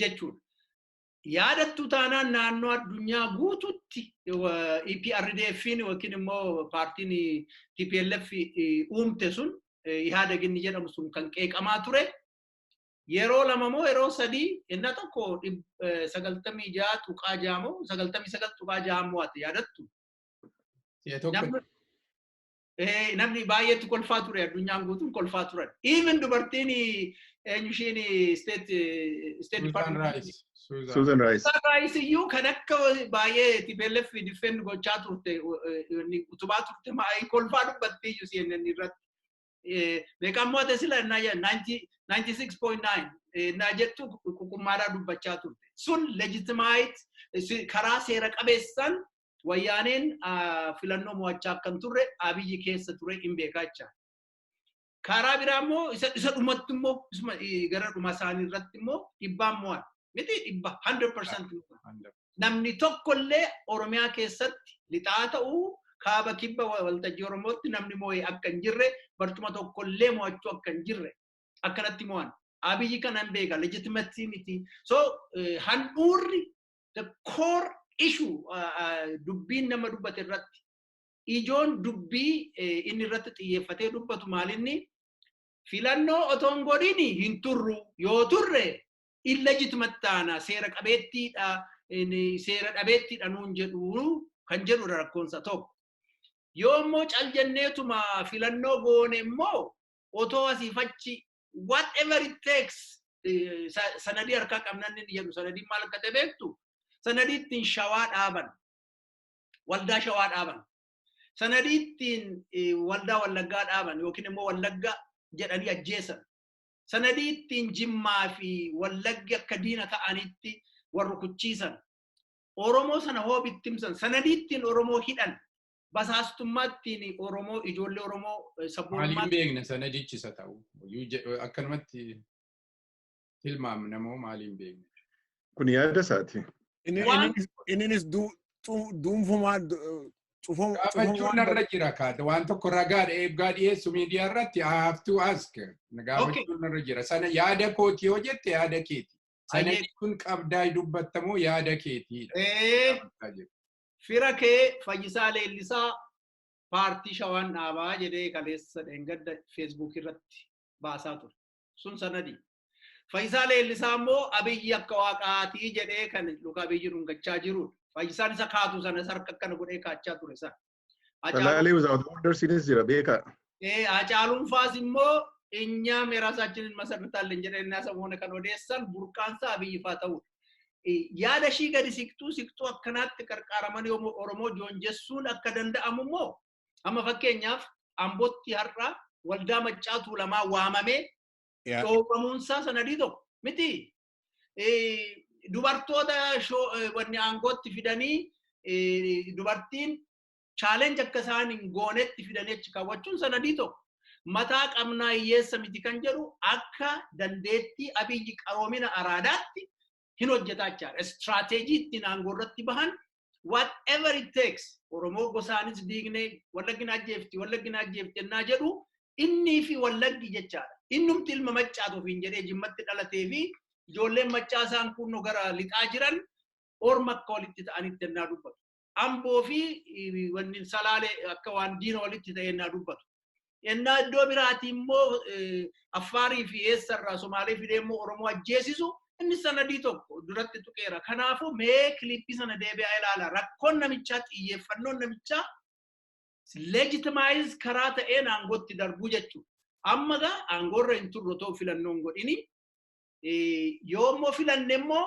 jechuudha. Yaadattu taanaan naannoo addunyaa guututti EPRDF'n yookiin immoo paartiin TPLF uumte sun Ihaadeginni jedhamu sun kan qeeqamaa ture. Yeroo lama moo yeroo sadii inni tokko 96 tuqaa jaamoo 99 tuqaa jaamoo ati yaadattu. Namni baay'eetti kolfaa ture addunyaa guutuun kolfaa turan. Even dubartiin eenyushiin state department
Susan Rice.
iyyuu kan akka baay'ee TPLF defend gochaa turte utubaa turte maayii kolfaa dubbattee iyyuu CNN irratti. Beekamoo ta'e sila 96.9 naa jettu kukummaadhaa dubbachaa turte. Sun legitimate karaa seera qabeessan wayyaaneen filannoo mo'achaa kan turre Abiyyi keessa ture hin beekaacha. Karaa biraa immoo isa dhumatti immoo gara dhuma isaanii irratti immoo dhibbaan mo'an. Miti dhibba 100%. Namni tokkollee Oromiyaa keessatti lixaa ta'uu kaaba kibba waltajjii Oromootti namni moo'ee akka hin jirre barcuma tokkollee mo'achuu akka hin jirre akkanatti mo'an. Abiyyi kanan beeka legitimacy miti. So handhuurri the core issue dubbiin nama dubbate irratti ijoon dubbii inni irratti xiyyeeffatee dubbatu maalinni filannoo otoon godhini hin turru yoo turre illegitimate taana seera dhabeettiidha nuun jedhu kan jedhudha rakkoonsa tokko. Yoo immoo cal jenneetuma filannoo goone immoo otoo asii fachi whatever it takes sanadii harkaa qabnan ni jedhu sanadii maal akka ta'e beektu sanadiittiin shawaa dhaaban waldaa shawaa dhaaban sanadiittiin waldaa wallaggaa dhaaban yookiin immoo wallagga jedhanii ajjeesan sanadiittiin jimmaa fi wallaggi akka diina ta'anitti warra kuchiisan Oromoo sana hoo bittimsan sanadiittiin Oromoo hidhan basaastummaattiin Oromoo ijoollee Oromoo sabboonummaa
maaliin beekna sanadichisa ta'u akkanumatti tilmaamna moo maaliin beekna
kun yaada isaati.
Innis duunfumaa
gaafachuun narra jira kaata waan tokko ragaa eebgaa dhiyeessu miidiyaa irratti I have to ask gaafachuun narra jira sana yaada kooti yoo jette yaada keeti sanadi kun qabdaa dubbattamoo yaada keetiidha.
Fira kee Fayyisaa Leellisaa paartii Shawaan dhaabaa jedhee kaleessa dheengadda Facebook irratti baasaa ture. Sun sanadi. Fayyisaa Leellisaa immoo Abiyyi akka waaqaatii jedhee kan luka Abiyyi dhungachaa jirudha. Fayyisaan isa kaatu sana sarka akkana godhee kaachaa ture sana.
Talaalee without borders jira beeka.
Hacaaluun Faas immoo እኛም የራሳችንን መሰረታለን jedhee እና ሰሞኑን kan odeessan burqaansa Abiyyi faa ta'udha. Yaada shii gadi siqtuu akkanaatti qarqaaramanii Oromoo joonjessuun akka danda'amu immoo amma fakkeenyaaf Ambootti har'a waldaa Maccaatu lamaa waamamee dhoobamuunsaa sanadii tokko miti. Dubartoota wanni aangootti fidanii dubartiin challenge akka isaan hin goonetti fidanii achi kaawwachuun sanadii tokko. Mataa qabnaa hiyyeessa miti kan jedhu akka dandeettii Abiyyi qaroomina araadaatti hin hojjetaa jira. Strateejii ittiin aangoo irratti bahan whatever it takes Oromoo gosaanis diignee Wallaggi ajjeefti ennaa jedhu innii fi Wallaggi jechaadha. Innumti ilma Maccaatu ofiin jedhee Jimmatti dhalatee fi ijoolleen Maccaasaan kunno gara lixaa jiran orma akka walitti ta'anitti ennaa dubbatu. Amboo fi wanni Salaalee akka waan diina walitti ta'e ennaa dubbatu. Ennaa iddoo biraati immoo Affaarii fi eessarraa Somaalee fidee immoo Oromoo ajjeesisu inni sanadii tokko duratti tuqeera. Kanaafuu mee kilippii sana deebi'aa ilaala. Rakkoon namichaa xiyyeeffannoon namichaa legitimize karaa ta'een aangootti darbuu jechuudha. Amma gaa aangoorra hin turre otoo filannoon godhini yoo immoo filanne immoo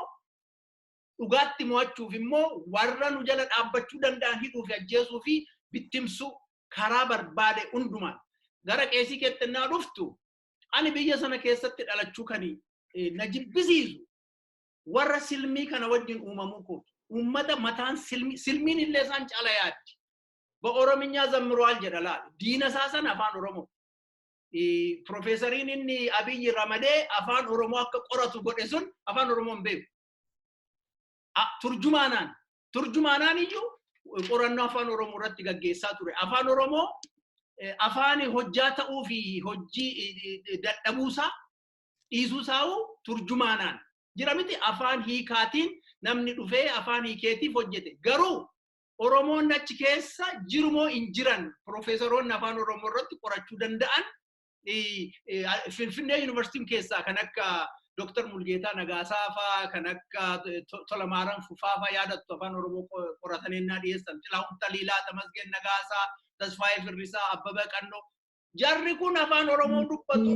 dhugaatti mo'achuuf immoo warra nu jala dhaabbachuu danda'an hidhuu fi ajjeesuu fi bittimsuu karaa barbaade hundumaan gara qeesii keetti naa dhuftu ani biyya sana keessatti dhalachuu kan na jibbisiisu warra silmii kana wajjin uumamuu kootu uummata mataan silmiin illee isaan caala yaaddi በኦሮምኛ ዘምሯል ጀደላል ዲና ሳሰን አፋን ኦሮሞ ፕሮፌሰሪን እኒ አብይ ረመዴ አፋን ኦሮሞ አከ ቆረቱ ጎደሱን አፋን ኦሮሞን ቤ ቱርጁማናን እዩ ቆረና አፋን ኦሮሞ ረት ገገሳ ቱሬ አፋን ኦሮሞ አፋን ሆጃ ተኡፊ ሆጂ ደደቡሳ ኢሱሳው ቱርጁማናን ጅራሚቲ አፋን ሂካቲን namni dhufe afaan hiikeetiif hojjete garuu Oromoon achi keessa jirumoo injiran profeesoroonni afaan Oromoo irratti qorachuu danda'an Finfinnee Yuunivarsiitiin keessaa kan akka Dr. Mulgeetaa Nagaasaa faa kan akka Tolamaaran Fufaa faa yaadattu afaan Oromoo qoratanii ennaa dhiyeessan Xilaahun Taliilaa Tamasgeen Nagaasaa Tasfaayee Firrisaa Abbabaa Qannoo jarri kun afaan Oromoo dubbatu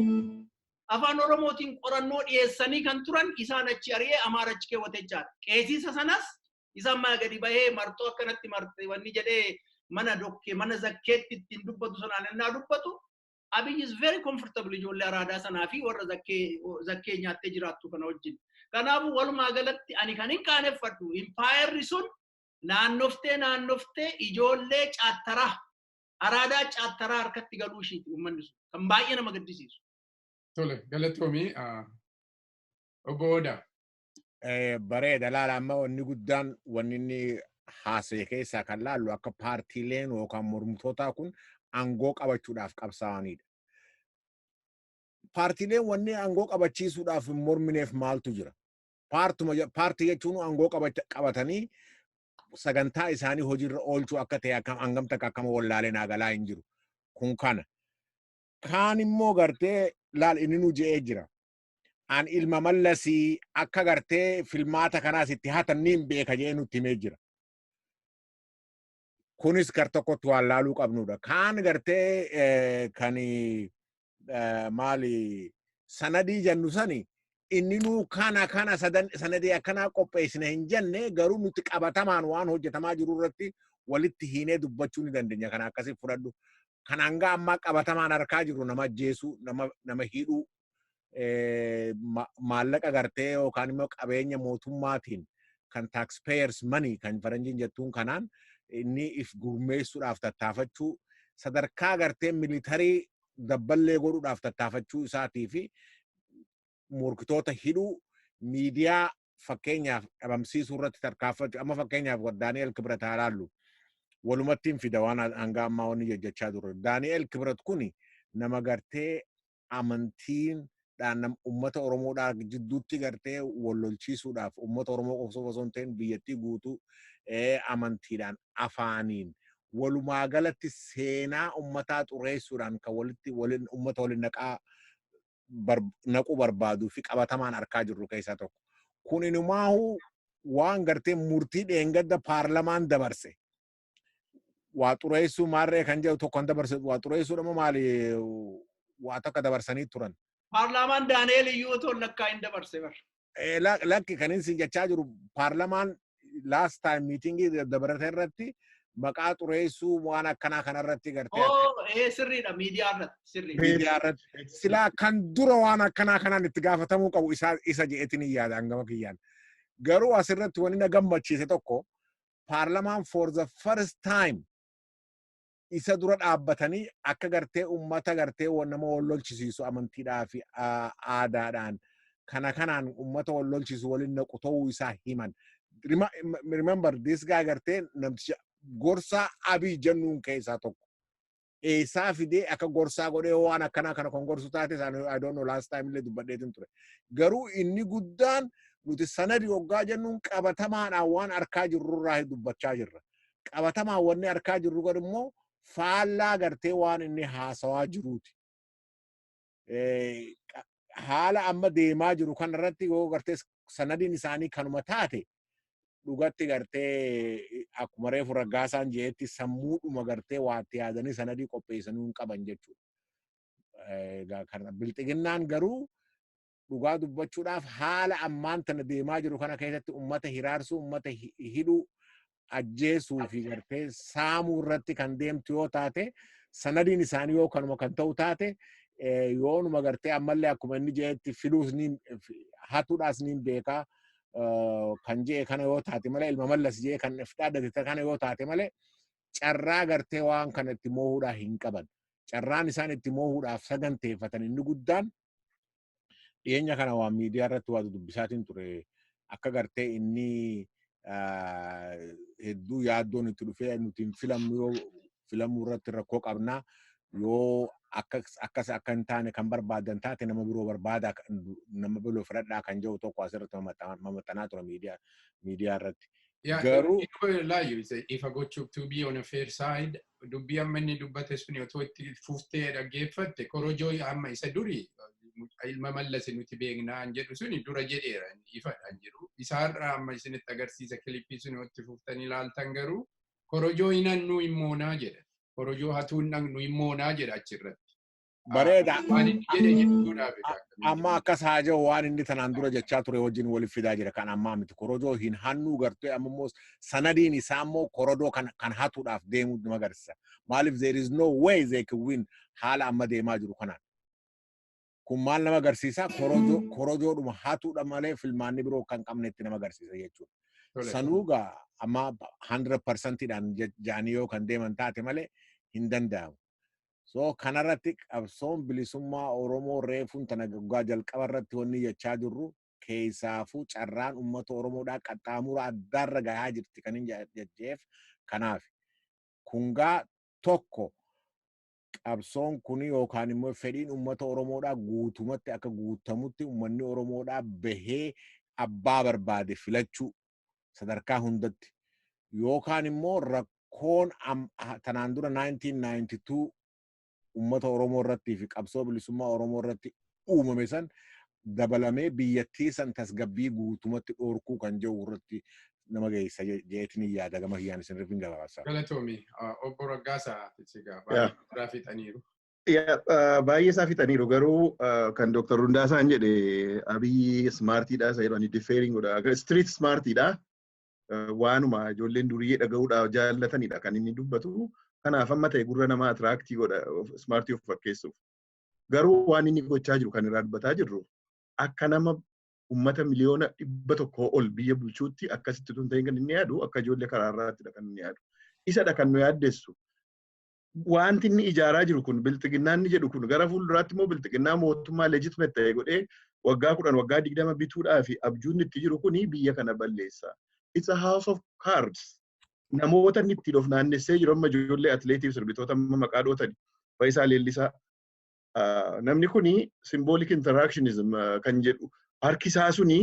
afaan Oromootiin qorannoo dhiyeessanii kan turan isaan achi ari'ee Amaarachi keewwatee jira qeesiisa sanas isaan maa gadi bahee martoo akkanatti marte wanni jedhee mana dokke mana zakkeetti ittiin dubbatu sanaan ennaa dubbatu Abiy is very comfortable ijoollee araadaa sanaa fi warra zakkee nyaattee jiraattu kana wajjin kanaafuu walumaa galatti ani kan hin qaaneffadhu impaayerri sun naannoftee ijoollee caattaraa araadaa caattaraa harkatti galuu ishiiti uummanni sun kan baay'ee nama gaddisiisu.
Tole galatoomii obbo Odaa.
Bareeda laala amma wanni guddaan wanni inni haasa'e keessaa kan laallu akka paartiileen yookaan mormitoota kun aangoo qabachuudhaaf qabsaa'anidha. Paartiileen wanni aangoo qabachiisuudhaaf mormineef maaltu jira? Paartii jechuun aangoo qabatanii sagantaa isaanii hojiirra oolchuu akka ta'e hangam takka akkama wallaalee naagalaa hin jiru. Kun kana. Kaan immoo gartee laal inni nu je'ee jira. An ilma mallasii akka gartee filmaata kanaas itti hatan niin beeka jee nutti himee jira. Kunis gar tokkotti waan laaluu qabnudha. Kaan gartee kan maali sanadii jennu sani inni nuu kana sanadii akkanaa qopheessine hin jenne garuu nuti qabatamaan waan hojjetamaa jiru irratti walitti hiinee dubbachuu ni dandeenya. Kana akkasii fudhadhu. Kan hanga ammaa qabatamaan harkaa jiru nama ajjeesuu, nama hidhuu, maallaqa gartee yookaan immoo qabeenya mootummaatiin kan taxpayers money kan faranjiin jettuun kanaan inni if gurmeessuudhaaf tattaafachuu sadarkaa gartee militarii dabballee godhuudhaaf tattaafachuu isaatii fi morkitoota hidhuu miidiyaa fakkeenyaaf dhabamsiisuu irratti tarkaanfachuu amma fakkeenyaaf Daani'el Kibrat haalaallu walumatti hin fida waan hanga ammaa wanni jechaa turre. Daani'el Kibrat kuni nama gartee amantiin dhaan ummata Oromoodhaa jidduutti gartee wallolchiisuudhaaf ummata Oromoo qofsoo osoo hin ta'in biyyattii guutuu amantiidhaan afaaniin walumaa galatti seenaa ummataa xureessuudhaan kan ummata waliin naquu barbaaduu fi qabatamaan harkaa jirru keessaa tokko. Kun inumaahu waan gartee murtii dheengadda paarlamaan dabarse. Waa xureessuu maarree kan jedhu tokko kan dabarse waa xureessuudhama maali waa takka dabarsanii turan.
Paarlamaan Daani'el iyyuu otoo lakkaa hin dabarse bar.
Lakki kan inni jechaa jiru paarlamaan last time meetingii dabarate irratti maqaa xureessuu waan akkanaa kanarratti gartee.
Sirriidha miidiyaa irratti sirrii.
Miidiyaa irratti silaa kan dura waan akkanaa kanaan itti gaafatamuu qabu isa je'etiin hin yaada hangama kiyyaan. Garuu asirratti wanni na gammachiise tokko paarlamaan for the first time isa dura dhaabbatanii akka gartee ummata gartee nama wallolchisiisu amantiidhaa fi aadaadhaan kana kanaan ummata wallolchisu waliin naqu ta'uu isaa himan. Remember this guy gartee namticha gorsaa Abiy jennuun keessaa tokko. Eessaa fidee akka gorsaa godhee waan akkanaa kana kan gorsu taate I don't know last time illee dubbadheetin ture. Garuu inni guddaan nuti sanadi waggaa jennuun qabatamaadhaan waan harkaa jirrurraa dubbachaa jirra. Qabatamaan wanni harkaa jirru godhimmoo faallaa gartee waan inni haasawaa jiruuti. Haala amma deemaa jiru kanarratti yoo gartee sanadiin isaanii kanuma taate dhugatti gartee akkuma reefu Raggaasaan jeetti sammuudhuma gartee waatti yaadanii sanadii qopheessanii hin qaban jechuudha. Kana bilxiginnaan garuu dhugaa dubbachuudhaaf haala ammaan tana deemaa jiru kana keessatti ummata hiraarsuu, ummata hidhuu, ajjeesuu fi gartee saamuu irratti kan deemtu yoo taate sanadiin isaanii yoo kanuma kan ta'u taate yoonuma gartee ammallee akkuma inni jeetti filuus ni hatuudhaas ni beekaa kan jee kana yoo taate malee ilma mallas jee kan fidhaadhate kana yoo taate malee carraa gartee waan kana itti moohuudhaa hin qaban. Carraan isaan itti moohuudhaaf saganteeffatan inni guddaan dhiyeenya kana waan miidiyaa irratti waa dubbisaatiin ture akka gartee inni hedduu yaaddoon itti dhufee nuti hin filamnu yoo filamuu irratti rakkoo qabnaa yoo akkas akka hin taane kan barbaadan taate nama biroo barbaada nama biroo fudhadhaa kan jedhu tokko asirratti mamaxxanaa ture miidiyaa irratti.
Garuu if I go to be on a fair side dubbii amma inni dubbate sun otoo itti fuuftee dhaggeeffatte korojoo amma isa durii ilma Mallas nuti beeknaan jedhu suni dura jedheera ifadhaan jiru. Isaarraa amma isinitti agarsiisa kilippii sun itti fuuftanii ilaaltan garuu korojoo hinannuu immoonaa jedha. Korojoo hatuun nu immoonaa jedha achirratti.
Bareeda. Amma akkas haa jiru waan inni tanaan dura jechaa ture wajjin waliif fidaa jira kan ammaa miti. Korojoo hin hannuu gartee amma immoo sanadiin isaa immoo korojoo kan hatuudhaaf deemuu nama agarsiisa. Maaliif there is no way they can win haala amma deemaa jiru kanaan. Kun maal nama agarsiisa korojoodhuma hatuudha malee filmaanni biroo kan qabnetti nama agarsiisa jechuudha. Sanuugaa amma 100%dhaan jaanii yoo kan deeman taate malee hin danda'amu. So kanarratti qabsoon bilisummaa Oromoo reefuun tana gaggaa jalqaba irratti wanni jechaa jirru keessaafuu carraan uummata Oromoodhaa qaxxaamura addaarra gahaa jirti kan hin jajjeef kanaaf. Kungaa tokko qabsoon kuni yookaan immoo fedhiin uummata Oromoodhaa guutumatti akka guutamutti uummanni Oromoodhaa bahee abbaa barbaade filachuu sadarkaa hundatti yookaan immoo rakkoon tanaan dura 1992 ummata Oromoo irratti fi qabsoo bilisummaa Oromoo irratti uumame san dabalamee biyyattii san tasgabbii guutumatti dhorkuu kan jiru irratti nama geessa jeetiin yaada gama hiyyaan isin rifin gabaasa.
Galatoomi obbo Raggaasaa Titsigaa
Yeah.
baay'ee fixaniiru.
Baay'ee isaa fixaniiru garuu kan Dr. Rundaasaan jedhe Abiyyi smartiidha isa jedhani diffeering godha. Street smartiidha. Waanuma ijoolleen duriyyee dhaga'uudhaaf jaallatanidha kan inni dubbatu. Kanaaf amma ta'e gurra namaa atiraaktii godha smartii of fakkeessuuf. Garuu waan inni gochaa jiru kan irraa dubbataa jirru akka nama ummata miliyoona 100 ol biyya bulchuutti akkasitti tun ta'in kan inni yaadu akka ijoollee karaarraattidha kan inni yaadu. Isadha kan nu yaaddessu. Wanti inni ijaaraa jiru kun bilxiginnaan ni jedhu kun gara fuulduraatti immoo bilxiginnaa mootummaa legitimate ta'e godhee waggaa 10 waggaa 20 bituudhaa fi abjuun itti jiru kuni biyya kana balleessa. It's a house of cards. Namoota inni ittiin of naannessee jiru amma ijoollee atileetiif sirbitoota amma maqaa dhootani. Faayisaa Leellisaa. Namni kuni symbolic interactionism kan jedhu harkisaa suni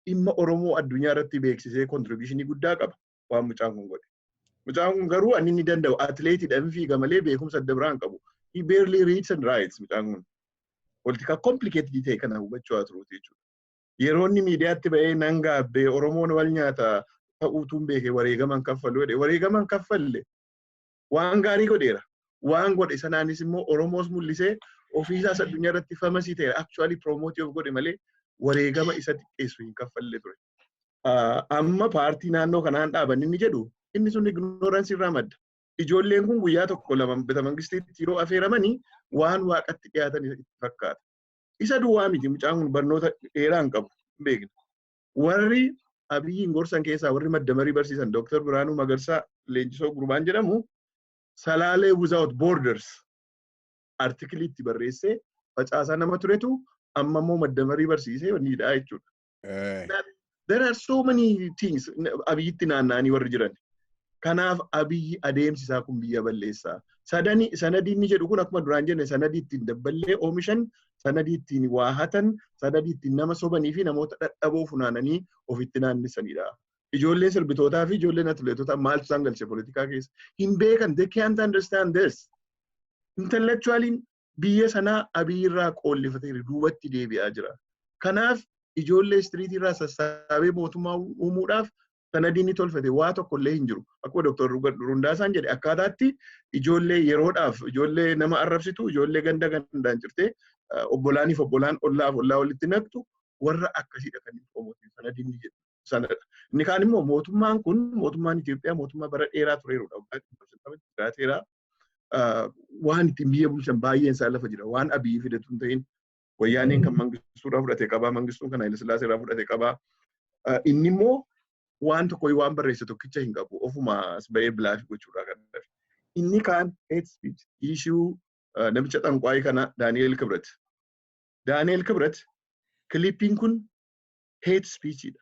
dhimma Oromoo addunyaa irratti beeksisee contributionii guddaa qaba waan mucaan kun godhe. Mucaan kun garuu ani ni danda'u atileetiidhaan fiiga malee beekumsa adda biraan qabu. He barely reads and writes mucaan kun. Politika complicated ta'e kana hubachuu turuuti jechuudha. Yeroo inni miidiyaatti ba'ee nan gaabbee Oromoon wal nyaata ta'uutuun beekee wareegaman kaffalu jedhe. Wareegaman kaffalle waan gaarii godheera. Waan godhe sanaanis immoo Oromoos mul'isee ofiisaas addunyaa irratti famasii ta'e actually promote of godhe malee wareegama isa xiqqeessu hin kaffalle ture. Amma paartii naannoo kanaan dhaaban inni jedhu inni sun ignorance irraa madda. Ijoolleen kun guyyaa tokko lama bita mangistiitti yeroo affeeramanii waan waaqatti dhiyaatan itti fakkaata. Isa duwwaa miti mucaan kun barnoota dheeraa hin qabu hin beekne. Warri Abiyyiin gorsan keessaa warri maddamarii barsiisan Dr. Biraanuu Magarsaa Leenjisoo Gurbaan jedhamu Salaalee without borders artikiliitti barreessee facaasaa nama turetu amma immoo maddamarii barsiisee wannidha jechuudha. There are so many things Abiyyitti naanna'anii warri jiran. Kanaaf Abiyyi adeemsi isaa kun biyya balleessaa. Sanadii inni jedhu kun akkuma duraan jenne sanadii ittiin dabballee oomishan, sanadii ittiin waa hatan, sanadii ittiin nama sobanii fi namoota dadhaboo funaananii ofitti naannisanidha. Ijoolleen sirbitootaa fi ijoolleen atileetotaa maaltu isaan galche politikaa keessa hin beekan. They can't understand this. Intellectually biyya sanaa Abiyyi irraa qoollifatee duubatti deebi'aa jira. Kanaaf ijoollee istiriitii irraa sassaabee mootummaa uumuudhaaf sanadiin ni tolfate waa tokko illee hin jiru. Akkuma Dr. Rundaasaan jedhe akkaataatti ijoollee yeroodhaaf ijoollee nama arrabsitu ijoollee ganda gandaan jirtee obbolaaniif obbolaan ollaaf ollaa walitti naqxu warra akkasiidha kan inni sanadiin ni jedhu sanadha. Inni kaan immoo mootummaan kun mootummaan Itoophiyaa mootummaa bara dheeraa tureerudha. Waan ittiin biyya bulchan baay'een isaa lafa jira. Waan Abiyyi fidatu hin ta'in wayyaaneen kan mangistuudhaa fudhate qabaa, mangistuun kan Haayile Sillaasee irraa fudhate qabaa. Inni immoo waan tokko waan barreesse tokkicha hin qabu. Ofuma as ba'ee bilaafi gochuudhaa kan dhabe. Inni kaan hate speech issue namicha xanqwaayii kana Daani'eel Kibret. Daani'eel Kibret kiliippiin kun hate speechidha.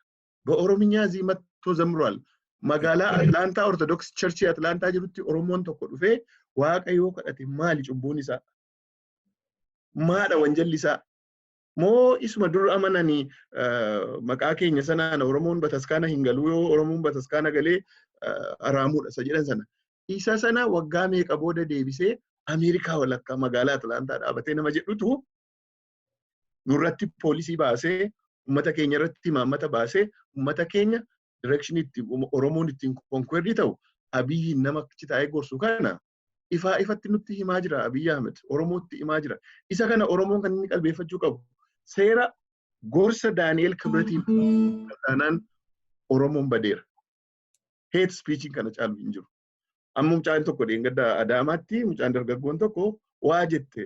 በኦሮምኛ እዚህ መጥቶ ዘምሯል። መጋላ አትላንታ ኦርቶዶክስ ቸርች አትላንታ ጅሩቲ ኦሮሞን tokko dhufe waaqayyo kadhate maali cubbuun isaa maadha wanjalli isaa moo isuma dur amananii maqaa keenya sanaan oromoon bataskaana hin galu yoo oromoon bataskaana galee araamuudha isa jedhan sana isa sana waggaa meeqa booda deebisee Ameerikaa walakkaa magaalaa Atlaantaa dhaabatee nama jedhutu nurratti poolisii baasee ummata keenya irratti maammata baasee ummata keenya direction itti Oromoon ittiin konkwerdii ta'u Abiyyi nama citaa'ee gorsu kana ifatti nutti himaa jira Abiyyi Ahmed Oromootti himaa jira. Isa kana Oromoon kan inni qalbeeffachuu qabu seera gorsa Daani'eel Kibretiin taanaan Oromoon badeera. Hate speeching kana caalu hin jiru. Amma mucaan tokko dheengadda Adaamaatti mucaan dargaggoon tokko waa jette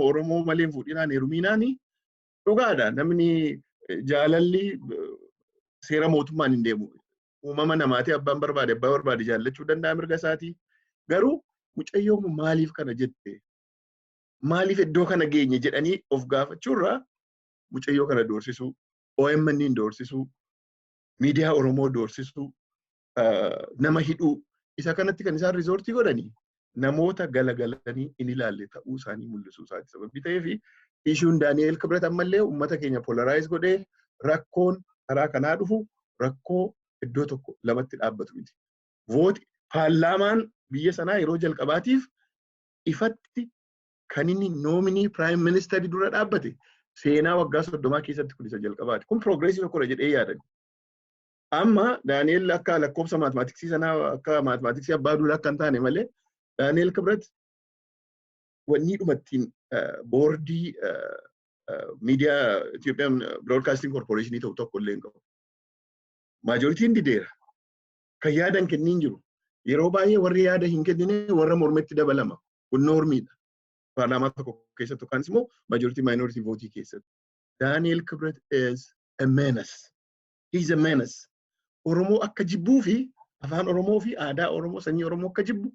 Oromoo malee fuudhinaan heeruminaani dhugaadha namni jaalalli seera mootummaan hin deemu. Uumama namaati abbaan barbaade jaallachuu danda'a mirga isaatii. Garuu mucayyoon maaliif kana jette? Maaliif iddoo kana geenye jedhanii of gaafachuurraa mucayyoo kana doorsisuu, OMN doorsisuu, miidiyaa Oromoo doorsisuu, nama hidhuu isa kanatti kan isaan riizoortii godhanii namoota galagalanii in ilaalle ta'uu isaanii mul'isuu isaati sababii ta'eef ishuun Daani'eel Kibret ammallee uummata keenya polarize godhee rakkoon karaa kanaa dhufu rakkoo iddoo tokko lamatti dhaabbatu miti. Vooti paarlaamaan biyya sanaa yeroo jalqabaatiif ifatti kan inni noominii piraayim ministeerii dura dhaabbate Seenaa waggaa 30 keessatti kun isa jalqabaati. Kun progresii tokkodha jedhee yaada. Amma Daani'el akka lakkoofsa maatimaatiksii sanaa akka maatimaatiksii abbaa duulaa akka hin taane malee Daani'el Kibret wanni dhumattiin boordii miidiyaa Ethiopian Broadcasting Corporation ta'u tokko illee hin qabu. Maajoritiin dideera. Kan yaadan kenniin jiru. Yeroo baay'ee warri yaada hin kennine warra mormetti dabalama. Kun normiidha. Paarlaamaa tokko keessatti yookaan immoo majority minority votii keessatti. Daani'el Kibret is a menace. He is a menace. Oromoo akka jibbuu fi afaan Oromoo fi aadaa Oromoo sanyii Oromoo akka jibbu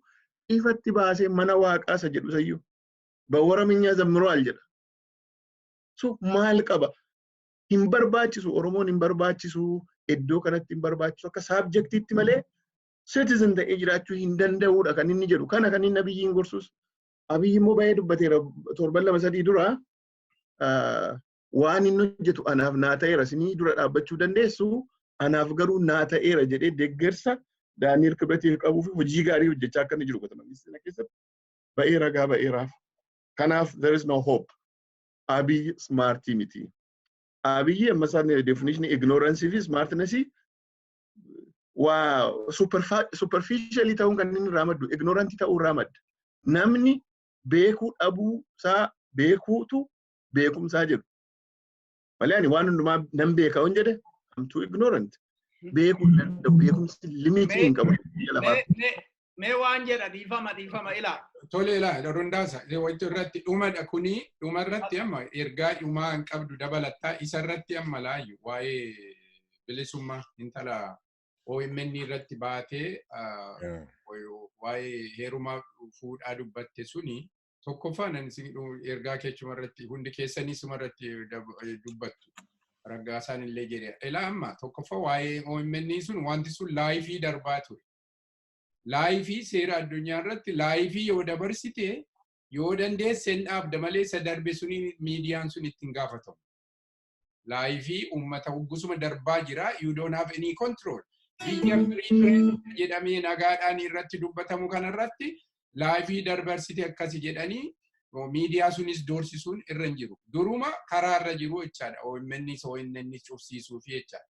ifatti baasee mana waaqaa isa jedhu sayyuu. Bawwara minyaa zammiroo al jedha. So maal qaba? Hin barbaachisu Oromoon hin barbaachisu iddoo kanatti hin barbaachisu akka saabjektiitti malee citizen ta'ee jiraachuu hin danda'uudha kan inni jedhu. Kana kan inni Abiyyi hin gorsus. Abiyyi immoo baay'ee dubbateera torban 2-3 dura waan inni hojjetu anaaf naa ta'eera isinii dura dhaabbachuu dandeessu anaaf garuu naa ta'eera jedhee deeggarsa Daani'el Kibretiif qabuu fi hojii gaarii hojjechaa akka inni jiru qotaman keessatti baay'ee ragaa baay'eeraaf. Kanaaf there is no hope. Abiyyi smartii miti. Abiyyi amma isaan definition ignorance fi smartness waa superficially ta'uun kan inni raamaddu ignorant ta'uu raamadda. Namni beekuu dhabuu isaa beekuutu beekumsaa jedhu. Malee ani waan hundumaa nan beeka waan jedhe I'm too ignorant. Beekuu danda'u beekumsi limitii hin qabu.
Mee waan jedha dhiifama ilaa.
Tole ilaa Rundassaa wanti irratti dhumadha kuni dhuma irratti amma ergaa dhumaa hin qabdu dabalataa isa irratti amma laayyu waa'ee bilisummaa intala OMN irratti baatee waa'ee heerumaa fuudhaa dubbatte suni tokkoffaan ergaa keechuma irratti hundi keessanii suma irratti dubbattu. Raggaasaan illee jedhe. Ilaa amma tokkoffaa waa'ee OMN sun wanti sun laayifii darbaa ture. Laayifii seera addunyaa irratti laayifii yoo dabarsite yoo dandeesse hin dhaabda malee isa darbe suni miidiyaan sun ittiin gaafatamu. Laayifii uummata uggusuma darbaa jira. You don't have any control. Biyya free jedhamee nagaadhaan irratti dubbatamu kanarratti laayifii dabarsite akkasi jedhanii miidiyaa sunis doorsisuun irra hin jiru. Duruma karaa irra jiru jechaadha. OMN cufsiisuu fi jechaadha.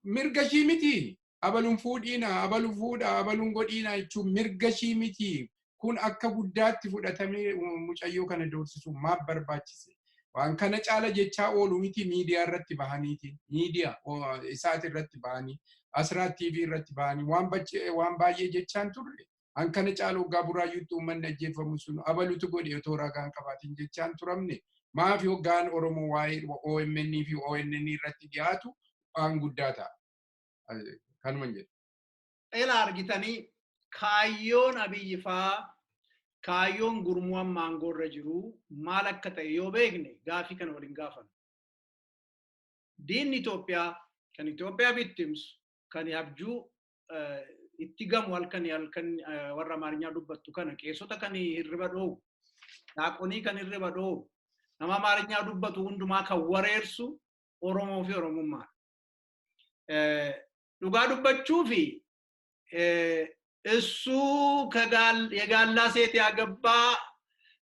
Mirga shii miti. Abaluun fuudhiina, abaluun fuudha, abaluun godhiina jechuun mirga shii miti. Kun akka guddaatti fudhatamee mucayyoo kana doorsisuu maaf barbaachise? Waan kana caala jechaa oolu miti miidiyaa irratti bahaniiti. Miidiyaa isaati irratti bahanii, Asraa TV irratti bahanii waan baay'ee jechaan turre. Waan kana caala hoggaa buraayyuutti uummanni ajjeefamu sun abaluutu godhe otoo ragaan qabaatiin jechaan turamne. Maaf hoggaan Oromoo waa'ee OMN fi ONN irratti dhiyaatu waan guddaa ta'a. Kanuma jedhu.
Ela argitanii kaayyoon Abiyyi faa kaayyoon gurmuun maangoorra jiru maal akka ta'e yoo beekne gaafii kana waliin gaafan. Diinni Itoophiyaa kan Itoophiyaa bittimsu kan abjuu itti gamu halkan warra Amaarinyaa dubbattu kana qeessota kan hirriba dhoobu daaqonii kan hirriba dhoobu nama Amaarinyaa dubbatu hundumaa kan wareersu Oromoo fi Oromummaa. Dhugaa dubbachuu fi እሱ የጋላ ሴት ያገባ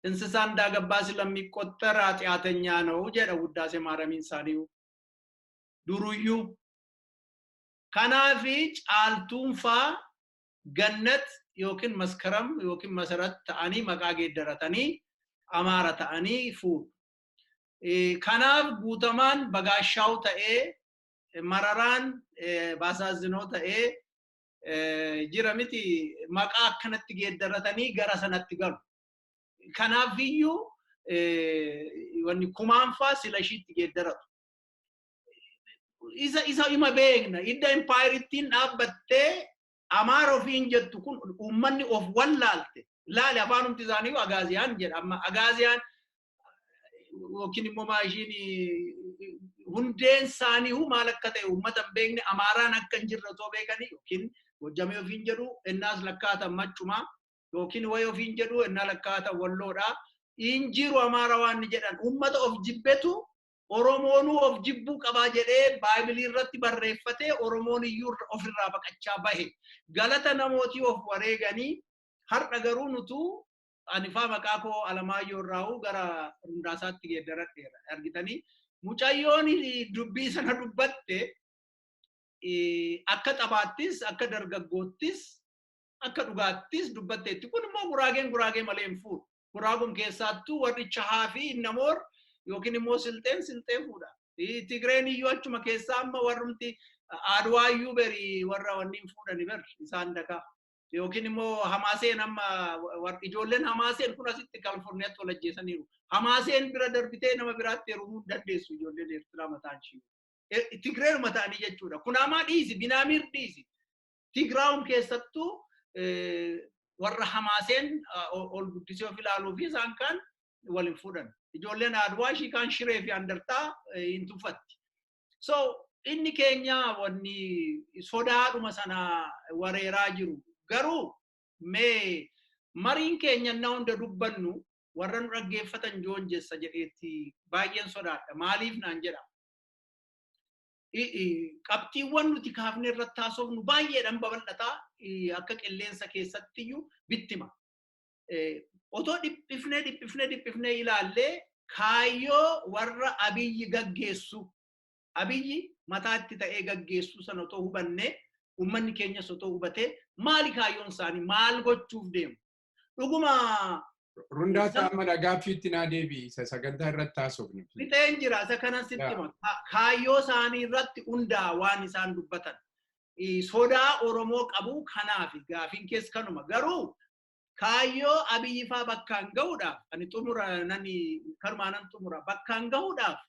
እንስሳ እንዳገባ ስለሚቆጠር ኃጢአተኛ ነው ጀደ ውዳሴ ማርያምን ሳዲው ዱሩዩ ከናፊ ጫልቱንፋ ገነት ዮኪን መስከረም ዮኪን መሰረት ታኒ መቃጌ ደረተኒ አማራ ታኒ ፉ ከናፍ ጉተማን በጋሻው ተኤ መራራን ባሳዝኖ ተኤ jiramiti maqaa akkanatti geeddaratanii gara sanatti galu. Kanaafiyyuu wanni kumaanfaa sila ishiitti geeddaratu. Isa ima beekna idda empaayirittiin dhaabbattee Amaara ofiin jettu kun uummanni of wallaalte. Laali afaanumti isaanii Agaaziyaan jedha. Amma Agaaziyaan yookiin immoo maashiin hundeen isaanii maal akka ta'e uummata hin beekne Amaaraan akka hin jirre otoo beekanii yookiin Wajjame ofiin jedhu ennaas lakkaata machuma yookiin way ofiin jedhu ennaa lakkaata walloodha. Injiru Amaara waan jedhan uummata of jibbetu Oromoonuu of jibbuu qabaa jedhee Baayibilii irratti barreeffatee Oromoon iyyuu ofirraa baqachaa bahe. Galata namootii of wareeganii har'a garuu nutu anifaa maqaa koo Alamaayyoo irraa gara Rundaasaatti geeddaradheera. Argitanii mucayyoon dubbii sana dubbatte akka taphaattis akka dargaggoottis akka dhugaattis dubbatteetti. Kun immoo guraagee malee hin fuudhu. Guraaguun keessattuu warri chahaa fi namoor yookiin immoo silxeen fuudha. Tigreen iyyuu achuma keessaa amma warrumti Adwaayyuu beri warra wanniin fuudhani ber isaan dakaa. Yookiin immoo Hamaaseen amma ijoolleen Hamaaseen kun asitti Kaalifoorniyaatti wal ajjeesaniiru. Hamaaseen bira darbitee nama biraatti heerumuu dandeessu ijoolleen Eertiraa mataan ishii. Tigreen mataanii jechuudha. Kunaamaa dhiisi, Binaamir dhiisi. Tigraawum keessattuu warra Hamaaseen ol guddisee of ilaaluu fi isaan kan waliin fuudhan. Ijoolleen Adwaa ishii kan Shiree fi Andartaa hin tuffatti. So inni keenya wanni sodaadhuma sana wareeraa jiru. Garuu mee mariin keenya na hunda dubbannu warra nu dhaggeeffatan joonjessa jedheetti baay'een sodaadha. Maaliif naan jedha? Qabxiiwwan nuti kaafne irratti haasofnu baay'eedhaan babal'ataa akka qilleensa keessattiyyuu bittima. Otoo dhiphifnee ilaallee kaayyoo warra Abiyyi gaggeessu. Abiyyi mataatti ta'ee gaggeessu sana otoo hubanne ummanni keenya otoo hubatee maali kaayyoon isaanii maal gochuuf deemu? Dhuguma
Rundaasaa amma gaaffiitti naa deebi'i sagantaa irratti haasofnu.
Fixeen jira isa kanan sitti hima. Kaayyoo isaanii irratti hundaa waan isaan dubbatan. Sodaa Oromoo qabu kanaaf gaafiin keessa kanuma. Garuu kaayyoo Abiyyi faa bakkaan gahuudhaaf ani xumura nani karmaanan xumura bakkaan gahuudhaaf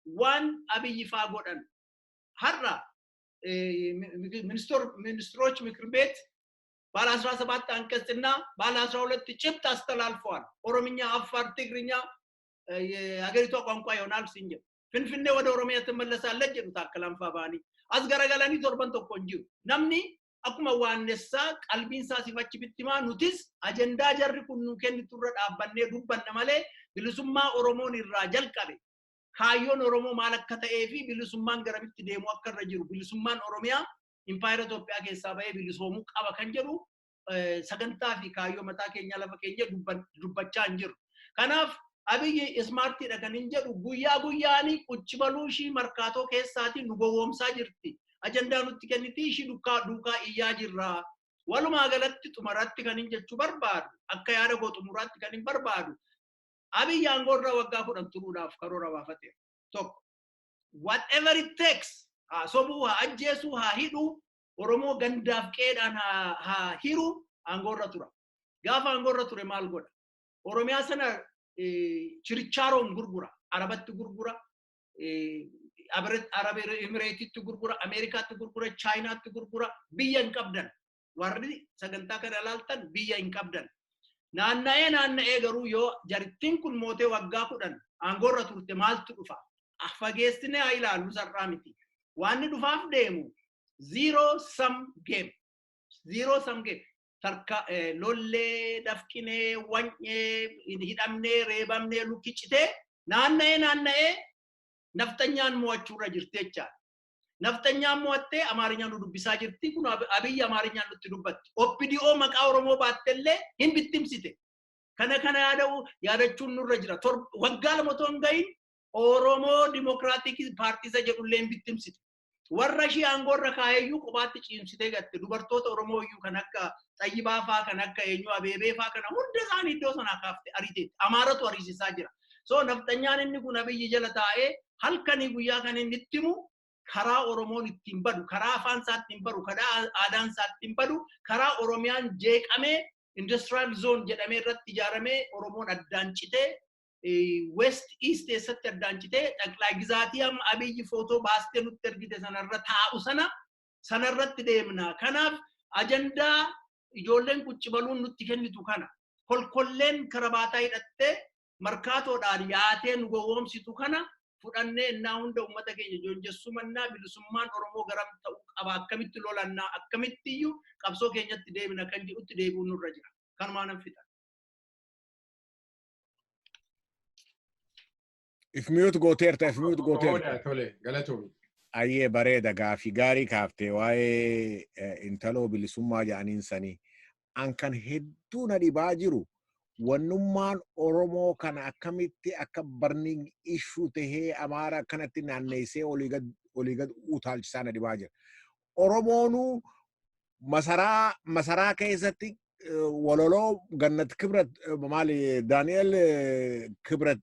waan Abiyyi faa godhan har'a ሚኒስትሮች ምክር ቤት ባለ 17 አንቀጽና ባለ 12 ጭብጥ አስተላልፈዋል። ኦሮምኛ፣ አፋር፣ ትግርኛ የሀገሪቷ ቋንቋ ይሆናል ሲንጀ ፍንፍኔ ወደ ኦሮሚያ ተመለሳለች ጀምታ ከላምፋ ባኒ አስገረገለኒ ቶርበን ተቆንጂ ነምኒ አኩማ ዋነሳ ቀልቢንሳ ሲፈች ቢትማ ኑቲስ አጀንዳ ጀርኩኑ ከንቱረ ዳባኔ ዱባነ ማለ ብልሱማ ኦሮሞን ይራጀል ቀበ ካዮን ኦሮሞ ማለከተኤፊ ብልሱማን ገረብት ደሞ አከረጅሩ ብልሱማን ኦሮሚያ ኢምፓየር ኢትዮጵያ ከሳባይ ብልሶሙ ቀባ ከንጀሩ ሰገንታ ፊ ካዮ መታ ከኛ ለፈከየ ዱባቻ እንጀሩ ከናፍ አብይ ስማርት ደከን እንጀሩ ጉያኒ ቁጭ በሉሺ መርካቶ ከሳቲ ኑጎወምሳ ጅርቲ አጀንዳ ኑት ከንቲ ሺ ዱካ ኢያጅራ ወሉማ ገለጥ ጡመራት ከን እንጀቹ በርባዱ አካ ያደጎ ጡሙራት ከን በርባዱ አብይ አንጎራ ወጋ ሁን ትሩዳፍ ከሮራ ባፈቴ ቶክ whatever it takes sobu ajjesu hidu oromo gandaf qedan hiru angorra tura gafa angorra ture mal goda oromia sana chircharon gurgura arabatti gurgura arab emirate gurgura america gurgura china gurgura biyan qabdan warri saganta kana laltan biyan qabdan naanna'ee garuu yoo jarittiin kun mootee waggaa kudhan angorra turte maaltu dhufa afageessine ilaalu sarraa miti waanni dhufaaf deemu zero sum game tarka lollee dafqinee wanyee hidhamnee reebamnee lukkicitee naanna'ee naftanyaan mo'achuurra jirteecha naftanyaan mo'attee amaarinyaan dubbisaa jirti kun abiyyi amaarinyaan nutti dubbatti oppidi'oo maqaa oromoo baattellee hin bittimsite kana yaadachuun nurra jira waggaa lama ton gayin oromoo dimokiraatik paartii jedhullee hin bittimsite warra shii angorra kaayeyyuu qobaatti ciimsitee gatte dubartoota oromoo iyyuu kan akka xayyibaa faa kan akka eenyu abeebee faa kana hunda isaanii iddoo sanaa kaafte ariiteetti amaaratu ariisisaa jira so naftanyaan inni kun abiyyi jala taa'ee halkanii guyyaa kan inni ittimu karaa oromoon ittiin badu karaa afaan isaatti hin badu karaa aadaan isaatti hin badu karaa oromiyaan jeeqamee industrial zone jedhamee irratti ijaaramee oromoon addaan citee west east eessatti addaan citee xaqlaa gizaatii amma abiyyi footoo baastee nutti ergite sanarra taa'u sanarratti deemna kanaaf ajandaa ijoolleen quccibaluun nutti kennitu kana kolkolleen karabaataa hidhattee markaatoodhaan yaatee nu gowwoomsitu kana fudhannee innaa hunda ummata keenya joonjessumannaa bilisummaan oromoo garam ta'uu qaba akkamitti lolannaa akkamitti iyyuu qabsoo keenyatti deemna kan jedhutti deebi'uun nurra jira kanumaanan fixa.
If mute gooteerta.
Tole galatoomii.
Ayyee bareeda gaafii gaarii kaaftee waa'ee intaloo bilisummaa jedhaniin sanii an kan hedduu na dhibaa jiru wannummaan Oromoo kana akkamitti akka barni ishuu tahee Amaara akkanatti naanneessee olii gad utaalchisaa na dhibaa jira. Oromoonuu masaraa keessatti waloloo Gannat Kibrat maali Daani'el Kibrat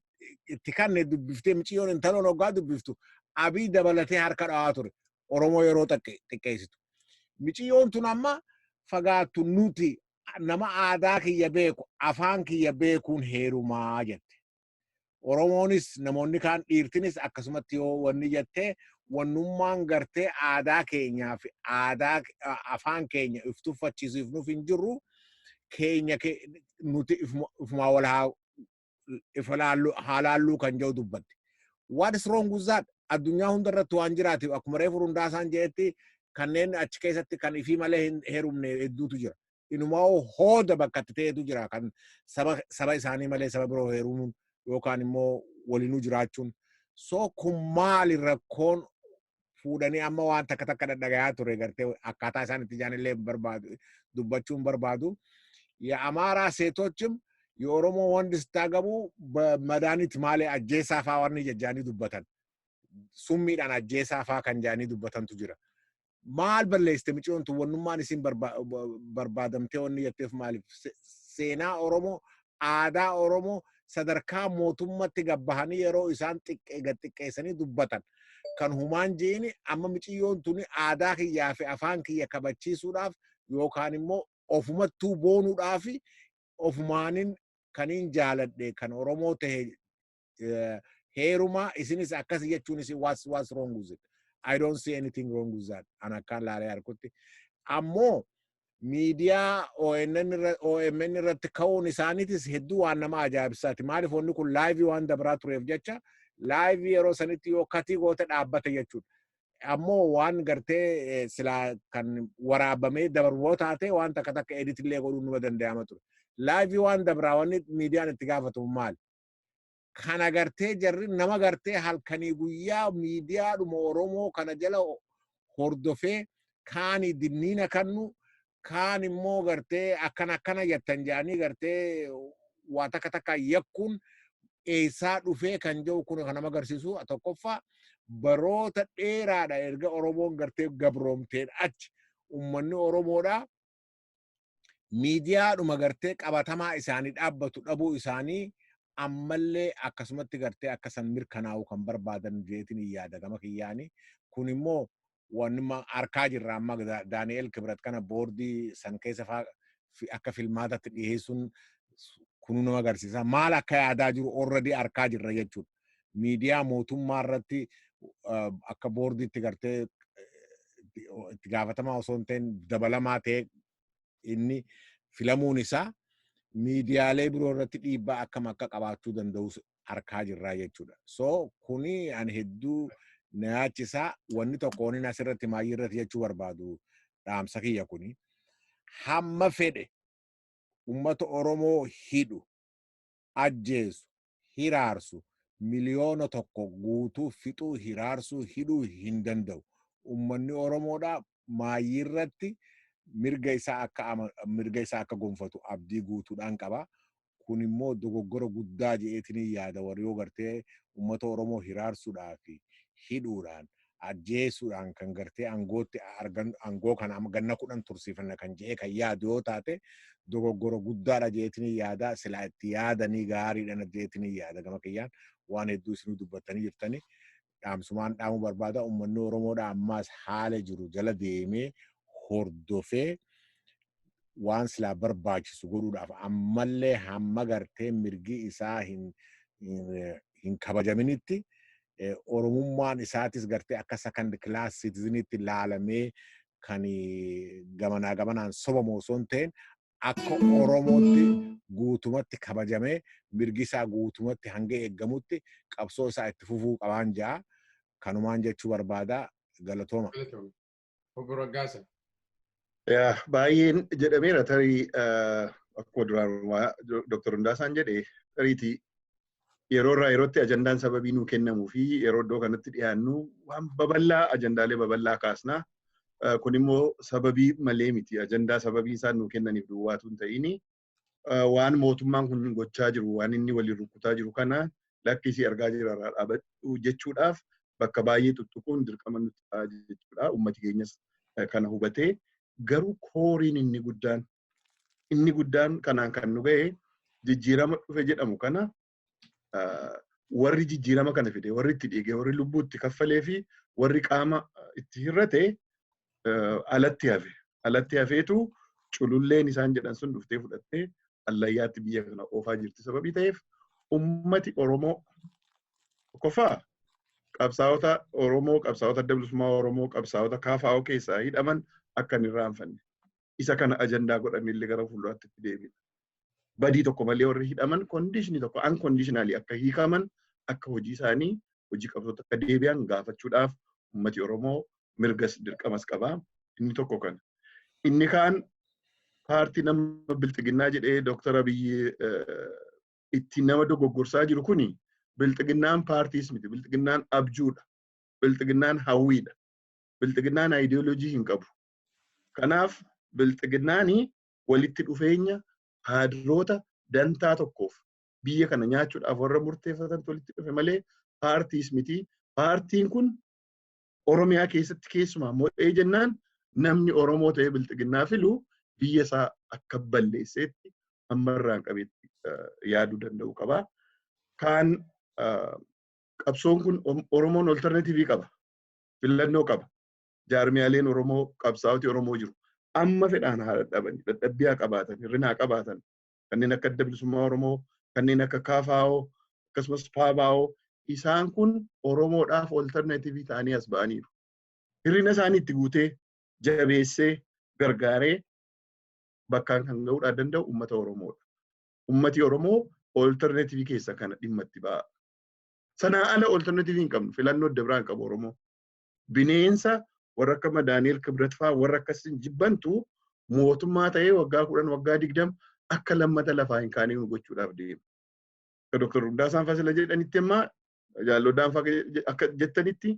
itti kanne dubbiftee miciyyoon intaloon hoggaa dubbiftu Abii dabalatee harka dhawaa ture Oromoo yeroo xiqqeessitu. Miciyyoon tun amma fagaattu nuti nama aadaa kiyya beeku afaan kiyya beekuun heerumaa jette. Oromoonis namoonni kaan dhiirtinis akkasumatti yoo wanni jettee wannummaan gartee aadaa keenyaa fi aadaa afaan keenya if tuffachiisuuf nuuf hin jirru keenya nuti ifumaa wal haalaalluu kan jedhu dubbatti. What is wrong with that? Addunyaa hundarratti waan jiraatiif akkuma reefu Rundaasaan jedhetti kanneen achi keessatti kan ifii malee hin heerumne hedduutu jira. Inumaa hooda bakka itti ta'etu jira kan saba isaanii malee saba biroo heerumuun yookaan immoo walinuu jiraachuun. So kun maali rakkoon fuudhanii amma waan takka dhagayaa ture gartee akkaataa isaan itti jaanillee barbaadu dubbachuun barbaadu. የአማራ ሴቶችም የኦሮሞ ወንድ ስታገቡ በመድኃኒት ማለ አጄሳፋ ዋን የጃኒ ዱበተን ሱሚዳን አጄሳፋ ከንጃኒ ዱበተን ቱጅራ ማል በለስተ ምጪውን ወንማን ሲን በርባደምቴ ወን የቴፍ ማሊፍ ሴና ኦሮሞ አዳ ኦሮሞ ሰደርካ ሞቱመት ገባሃኒ የሮ ኢሳን ጥቄሰኒ ዱበተን ከን ሁማን ጂኒ አመ ምጪውን ቱኒ አዳ ክያፊ አፋን ክየ ከበቺሱዳፍ ዮካንሞ ofumattuu boonuudhaafi ofumaanin kaniin jaaladhe kan Oromoo tahe heeruma isinis akkas jechuunis what's wrong with it? I don't see anything wrong with that. Ana kan laalee harkutti. Ammoo miidiyaa OMN irratti ka'uun isaaniitis hedduu waan nama ajaa'ibsaati. Maaliif wanni kun laayivii waan dabraa tureef jecha laayivii yeroo sanitti yoo katii goote dhaabbate jechuudha. Ammoo waan gartee sila kan waraabamee dabaruu taate waan takka edit illee godhuun numa danda'ama ture. Laayivii waan dabraa wanni miidiyaan itti gaafatu maali? Kana gartee jarri nama gartee halkanii guyyaa miidiyaadhuma Oromoo kana jala hordofee kaani dinniina kannu kaan immoo gartee akkana jettan jaanii gartee waa takka yakkuun eessaa dhufee kan jiru kun kan nama agarsiisu tokkoffaa baroota dheeraadha erga Oromoon gartee gabroomteen achi ummanni Oromoodha miidiyaadhuma gartee qabatamaa isaanii dhaabbatu dhabuu isaanii ammallee akkasumatti gartee akkasan mirkanaa'u kan barbaadan jeetiin yaada gama kiyyaanii kun immoo wanni arkaa jirra amma Daani'el Kibrat kana boordii san keessa akka filmaatatti dhiyeessuun kunu nama agarsiisa maal akka yaadaa jiru already arkaa jirra jechuudha. Miidiyaa mootummaa irratti akka boordiitti gartee itti gaafatamaa osoo hin ta'in dabalamaa ta'e inni filamuun isaa miidiyaalee biroo irratti dhiibbaa akkam akka qabaachuu danda'u arkaa jirra jechuudha. So kuni ani hedduu na yaachisaa wanni tokko inni asirratti maayyii irratti jechuu barbaadu dhaamsa kiyya kuni hamma fedhe ummata Oromoo hidhu ajjeesu hiraarsu miliyoona tokko guutuu fixuu hiraarsu hidhuu hin danda'u. Ummanni Oromoodha maayyii irratti mirga isaa akka gonfatu abdii guutuudhaan qaba. Kun immoo dogoggora guddaa je'eetiin yaada warri yoo gartee ummata Oromoo hiraarsuudhaa fi hidhuudhaan ajjeesuudhaan kan gartee aangoo kana ganna 10 tursiifanna kan je'ee kan yaadu yoo taate dogoggora guddaadha je'eetiin yaada silaa itti yaadanii gaariidhaan je'eetiin yaada gama kiyyaan waan hedduu isinuu dubbattanii jirtanii dhaamsumaan dhaamuu barbaada ummanni Oromoodha ammaas haala jiru jala deemee hordofee waan silaa barbaachisu godhuudhaaf ammallee hamma gartee mirgi isaa hin kabajaminitti Oromummaan isaatis gartee akka second class citizenitti laalamee kan gamanaan sobamu osoo hin ta'in akka Oromootti guutumatti kabajamee mirgi isaa guutumatti hanga eeggamutti qabsoo isaa itti fufuu qabaan jaa kanumaan jechuu barbaada galatooma.
Obbo Raggaasa.
Baay'een jedhameera tarii akkuma duraan Dr. Rundaasaan jedhe tariitii yeroo irraa yerootti ajandaan sababii nuu kennamuu fi yeroo iddoo kanatti dhiyaannu waan babal'aa ajandaalee babal'aa kaasnaa. Kun immoo sababii malee miti ajandaa sababii isaan nuu kennaniif duwwaatu hin ta'ini waan mootummaan kun gochaa jiru waan inni waliin rukutaa jiru kana lakkisii argaa jira dhaabadhu jechuudhaaf bakka baay'ee tuttuquun dirqama nuti ta'a jechuudha. Uummati keenyas kana hubatee garuu kooriin inni guddaan kanaan kan nu ga'e jijjiirama dhufe jedhamu kana warri jijjiirama kana fide warri itti dhiige warri lubbuu itti kaffalee fi warri qaama itti hirrate alatti hafeetu cululleen isaan jedhan sun dhuftee fudhattee allayyaatti biyya kana oofaa jirti sababii ta'eef ummati Oromoo qofaa qabsaa'ota Oromoo qabsaa'ota adda bilisummaa Oromoo qabsaa'ota KFO keessaa hidhaman akka hin irraanfanne isa kana ajandaa godhamillee gara fuulduraatti itti deebina. Badii tokko malee warri hidhaman kondiishinii tokko unconditionally akka hiikaman akka hojii isaanii hojii qabsoota akka deebi'an gaafachuudhaaf ummati Oromoo mirgas dirqamas qaba. Inni tokko kana. Inni kaan paartii nama bilxiginnaa jedhee Dr. Abiyyi itti nama dogoggorsaa jiru kuni bilxiginnaan paartiis miti. Bilxiginnaan abjuudha. Bilxiginnaan hawwiidha. Bilxiginnaan ideoloojii hin qabu. Kanaaf bilxiginnaani walitti dhufeenya haadroota dantaa tokkoof biyya kana nyaachuudhaaf warra murteeffatan walitti dhufe malee paartiis miti. Paartiin kun Oromiyaa keessatti keessumaa mo'ee jennaan namni Oromoo ta'ee bilxiginnaa filu biyya isaa akka balleesseetti ammarraan qabeetti yaaduu danda'u qaba. Kaan qabsoon kun Oromoon alternatiivii qaba. Filannoo qaba. Jaarmiyaaleen Oromoo qabsaa'oti Oromoo jiru. Amma fedhaan haa dadhabanii, dadhabbii qabaatan, hir'ina qabaatan kanneen akka adda bilisummaa Oromoo, kanneen akka KFO, akkasumas PABO isaan kun Oromoodhaaf alternatiivii ta'anii as ba'aniiru. Hir'ina isaanii itti guutee jabeessee gargaaree bakkaan kan ga'uudhaan danda'u uummata Oromoodha. Uummati Oromoo alternatiivii keessa kana dhimma itti ba'a. Sanaa ala alternatiivii hin qabnu filannoo adda biraa hin qabu Oromoo. Bineensa warra akka Daani'eel Kibret fa'aa warra akkasiin jibbantu mootummaa ta'ee waggaa 10 waggaa 20 akka lammata lafaa hin kaanee gochuudhaaf deema. Dr. Rundaasaan Fasila jedhanitti ammaa jaallodaan akka jettanitti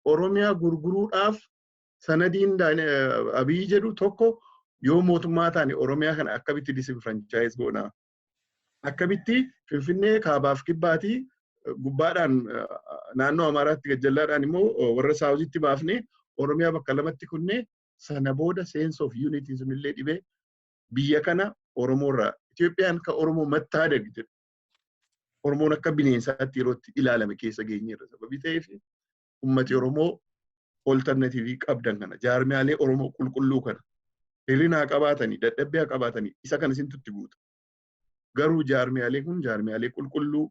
Oromiyaa gurguruudhaaf sanadiin Abiyyi jedhu tokko yoo mootummaa taane Oromiyaa kana akkamitti disinfranchaayis goonaa? Akkamitti Finfinnee kaabaaf kibbaatii gubbaadhaan naannoo Amaaraatti gajjallaadhaan immoo warra Saawuzitti baafnee Oromiyaa bakka lamatti kunnee sana booda sense of unity sunillee dhibee biyya kana Oromoorraa Itoophiyaan ka Oromoo mattaadeg jedhu. Oromoon akka bineensaatti yerootti ilaalame keessa geenyeerra sababii ta'eef ummati Oromoo alternatiivii qabdan kana jaarmiyaalee Oromoo qulqulluu kana hir'inaa qabaatanii dadhabbii qabaatanii isa kana isintutti guuta. Garuu jaarmiyaalee kun jaarmiyaalee qulqulluu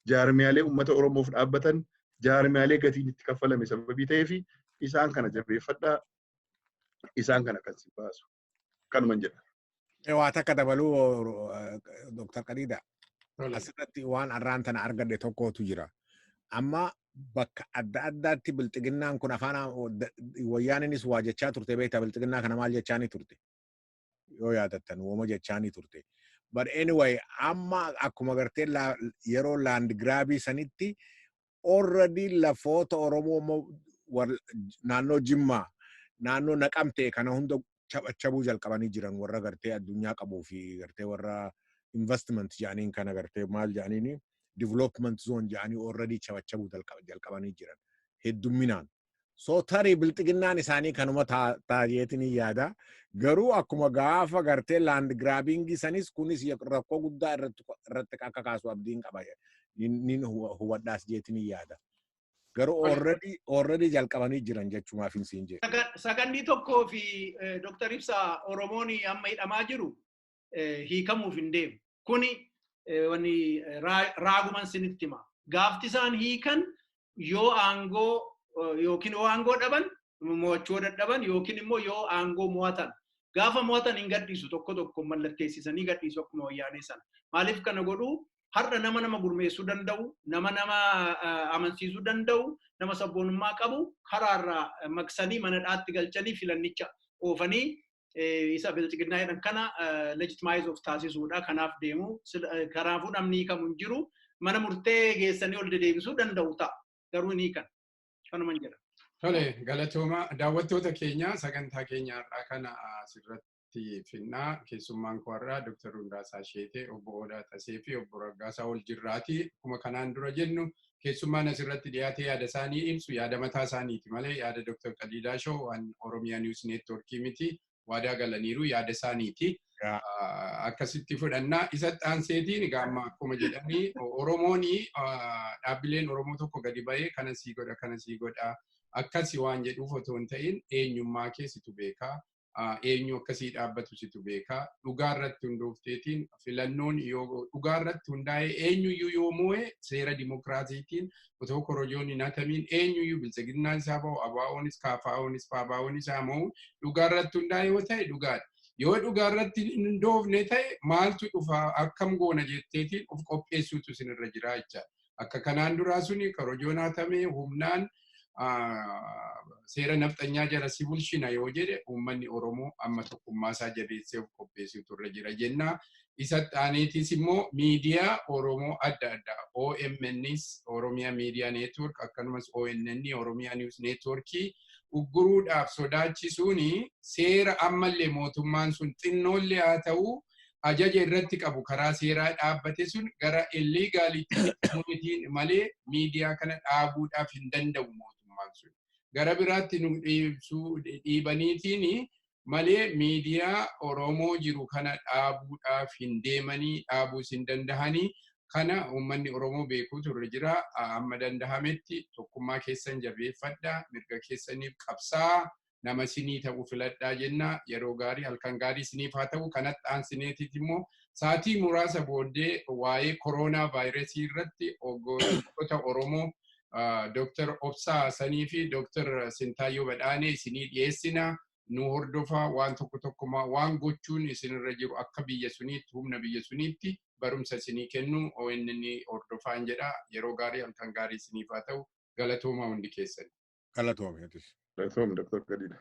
jaarmiyaalee ummata Oromoof dhaabbatan jaarmiyaalee gatiin itti kaffalame sababii ta'eef isaan kana jabeeffadhaa isaan kana kan si baasu kanuman jedha.
Waan akka dabaluu Dr. Qadiida asirratti waan arraan tana argadde tokkotu jira. Amma bakka adda addaatti bilxiginnaan kun afaan wayyaaninis waa jechaa turte beektaa bilxiginnaa kana maal jechaanii turte yoo yaadattan wooma jechaanii turte. But anyway amma akkuma gartee yeroo land graabii sanitti already lafoota Oromoo naannoo Jimmaa naannoo Naqamtee kana hunda chabuu jalqabanii jiran warra gartee addunyaa qabuu fi gartee warra investment jedhaniin kana gartee maal jedhaniini development zone jedhanii already chabuu jalqabanii jiran heddumminaan. So tarii bilxiginnaan isaanii kanuma taajeetiin yaada. Garuu akkuma gaafa gartee land grabbing sanis kunis rakkoo guddaa irratti akka kaasu abdiin qaba. Nin hubadhaas jeetiin yaada. Garuu already jalqabanii jiran jechuumaaf hin siin jedhu.
Sagandii tokkoo fi Dr. Ibsaa Oromoon amma hidhamaa jiru hiikamuuf hin deemu. Kuni wani raaguman sinitti hima. Gaafti isaan hiikan yoo aangoo yookiin yoo aangoo dhaban mo'achuu dadhaban yookiin immoo yoo aangoo mo'atan. Gaafa mo'atan hin gadhiisu tokko mallatteessisanii gadhiisu akkuma wayyaanee sana. Maaliif kana godhuu? Har'a nama gurmeessuu danda'u, nama amansiisuu danda'u, nama sabboonummaa qabu karaarraa maqsanii mana dhaatti galchanii filannicha oofanii isa bilxiginnaa jedhan kana legitimize of taasisuudha. Kanaaf deemu. Kanaafuu namni hiikamu hin jiru. Mana murtee geessanii ol dedeebisuu danda'u ta'a. Garuu hin hiikan. Kanuman jedha.
Tole galatooma daawwattoota keenya sagantaa keenya irraa kana asirratti irratti finnaa keessummaan koorraa Dr. Rundassaa Sheetee obbo Odaa Tasee fi obbo Raggaasaa ol jirraati. Akkuma kanaan dura jennu keessummaan asirratti dhiyaatee yaada isaanii ibsu yaada mataa isaaniiti malee yaada Dr. Qadiidaa Shoo waan Oromiyaa Niwus Neetwoorkii miti waadaa galaniiru yaada isaaniiti. Akkasitti fudhannaa isatti aanseetiin gaamma akkuma jedhanii Oromooni dhaabbileen Oromoo tokko gadi ba'ee kana sii godha akkasi waan jedhuuf otoo hin ta'in eenyummaa keessitu beekaa eenyu akkasii dhaabbatu situ beekaa dhugaa irratti hundoofteetiin filannoon yoo dhugaa irratti hundaa'e eenyuyyuu yoo moo'e seera dimokiraasiitiin otoo korojoon hin hatamiin eenyuyyuu bilchaginnaan isaa ba'u abaa'oonis kaafaa'oonis faabaa'oonis haa moo'u dhugaa irratti hundaa'e yoo ta'e dhugaadha. Yoo dhugaa irratti hin hundoofne ta'e maaltu dhufa akkam goona jetteetiin of qopheessuutu sinirra jira jecha. Akka kanaan duraa suni korojoon hatamee humnaan seera nafxanyaa jala si bulchina yoo jedhe uummanni Oromoo amma tokkummaa isaa jabeessee of qopheessuutu irra jira jenna. Isatti aaneetis immoo miidiyaa Oromoo adda addaa OMNs Oromiyaa Miidiyaa Neetwoork akkasumas ONN Oromiyaa Niwus Neetwoorkii ugguruudhaaf sodaachisuuni seera ammallee mootummaan sun xinnoollee haa ta'u ajaja irratti qabu karaa seeraa dhaabbate sun gara illeegaalitiin malee miidiyaa kana dhaabuudhaaf hin danda'u mootummaan sun. Gara biraatti nu dhiibaniitiin malee miidiyaa Oromoo jiru kana dhaabuudhaaf hin deemanii dhaabuus hin dandahanii. Kana uummanni Oromoo beekuutu irra jira amma dandahametti tokkummaa keessan jabeeffadhaa mirga keessaniif qabsaa nama sinii ta'uu filadhaa jenna yeroo gaarii halkan gaarii siniif haa ta'u kanatti aansineetitti immoo saatii muraasa booddee waa'ee kooroonaa vaayirasii irratti ogeessota Oromoo Dr. Obsaa Sanii fi Dr. Sintaayyoo Badhaanee isinii dhiyeessina nu hordofaa waan tokkummaa waan gochuun isinirra jiru akka biyya suniitti humna biyya suniitti barumsa isinii kennu ONN hordofaan jedha yeroo gaarii halkan gaarii isiniif haa ta'u galatooma hundi keessan.
Galatooma.
Galatooma Dr. Qadiidaa.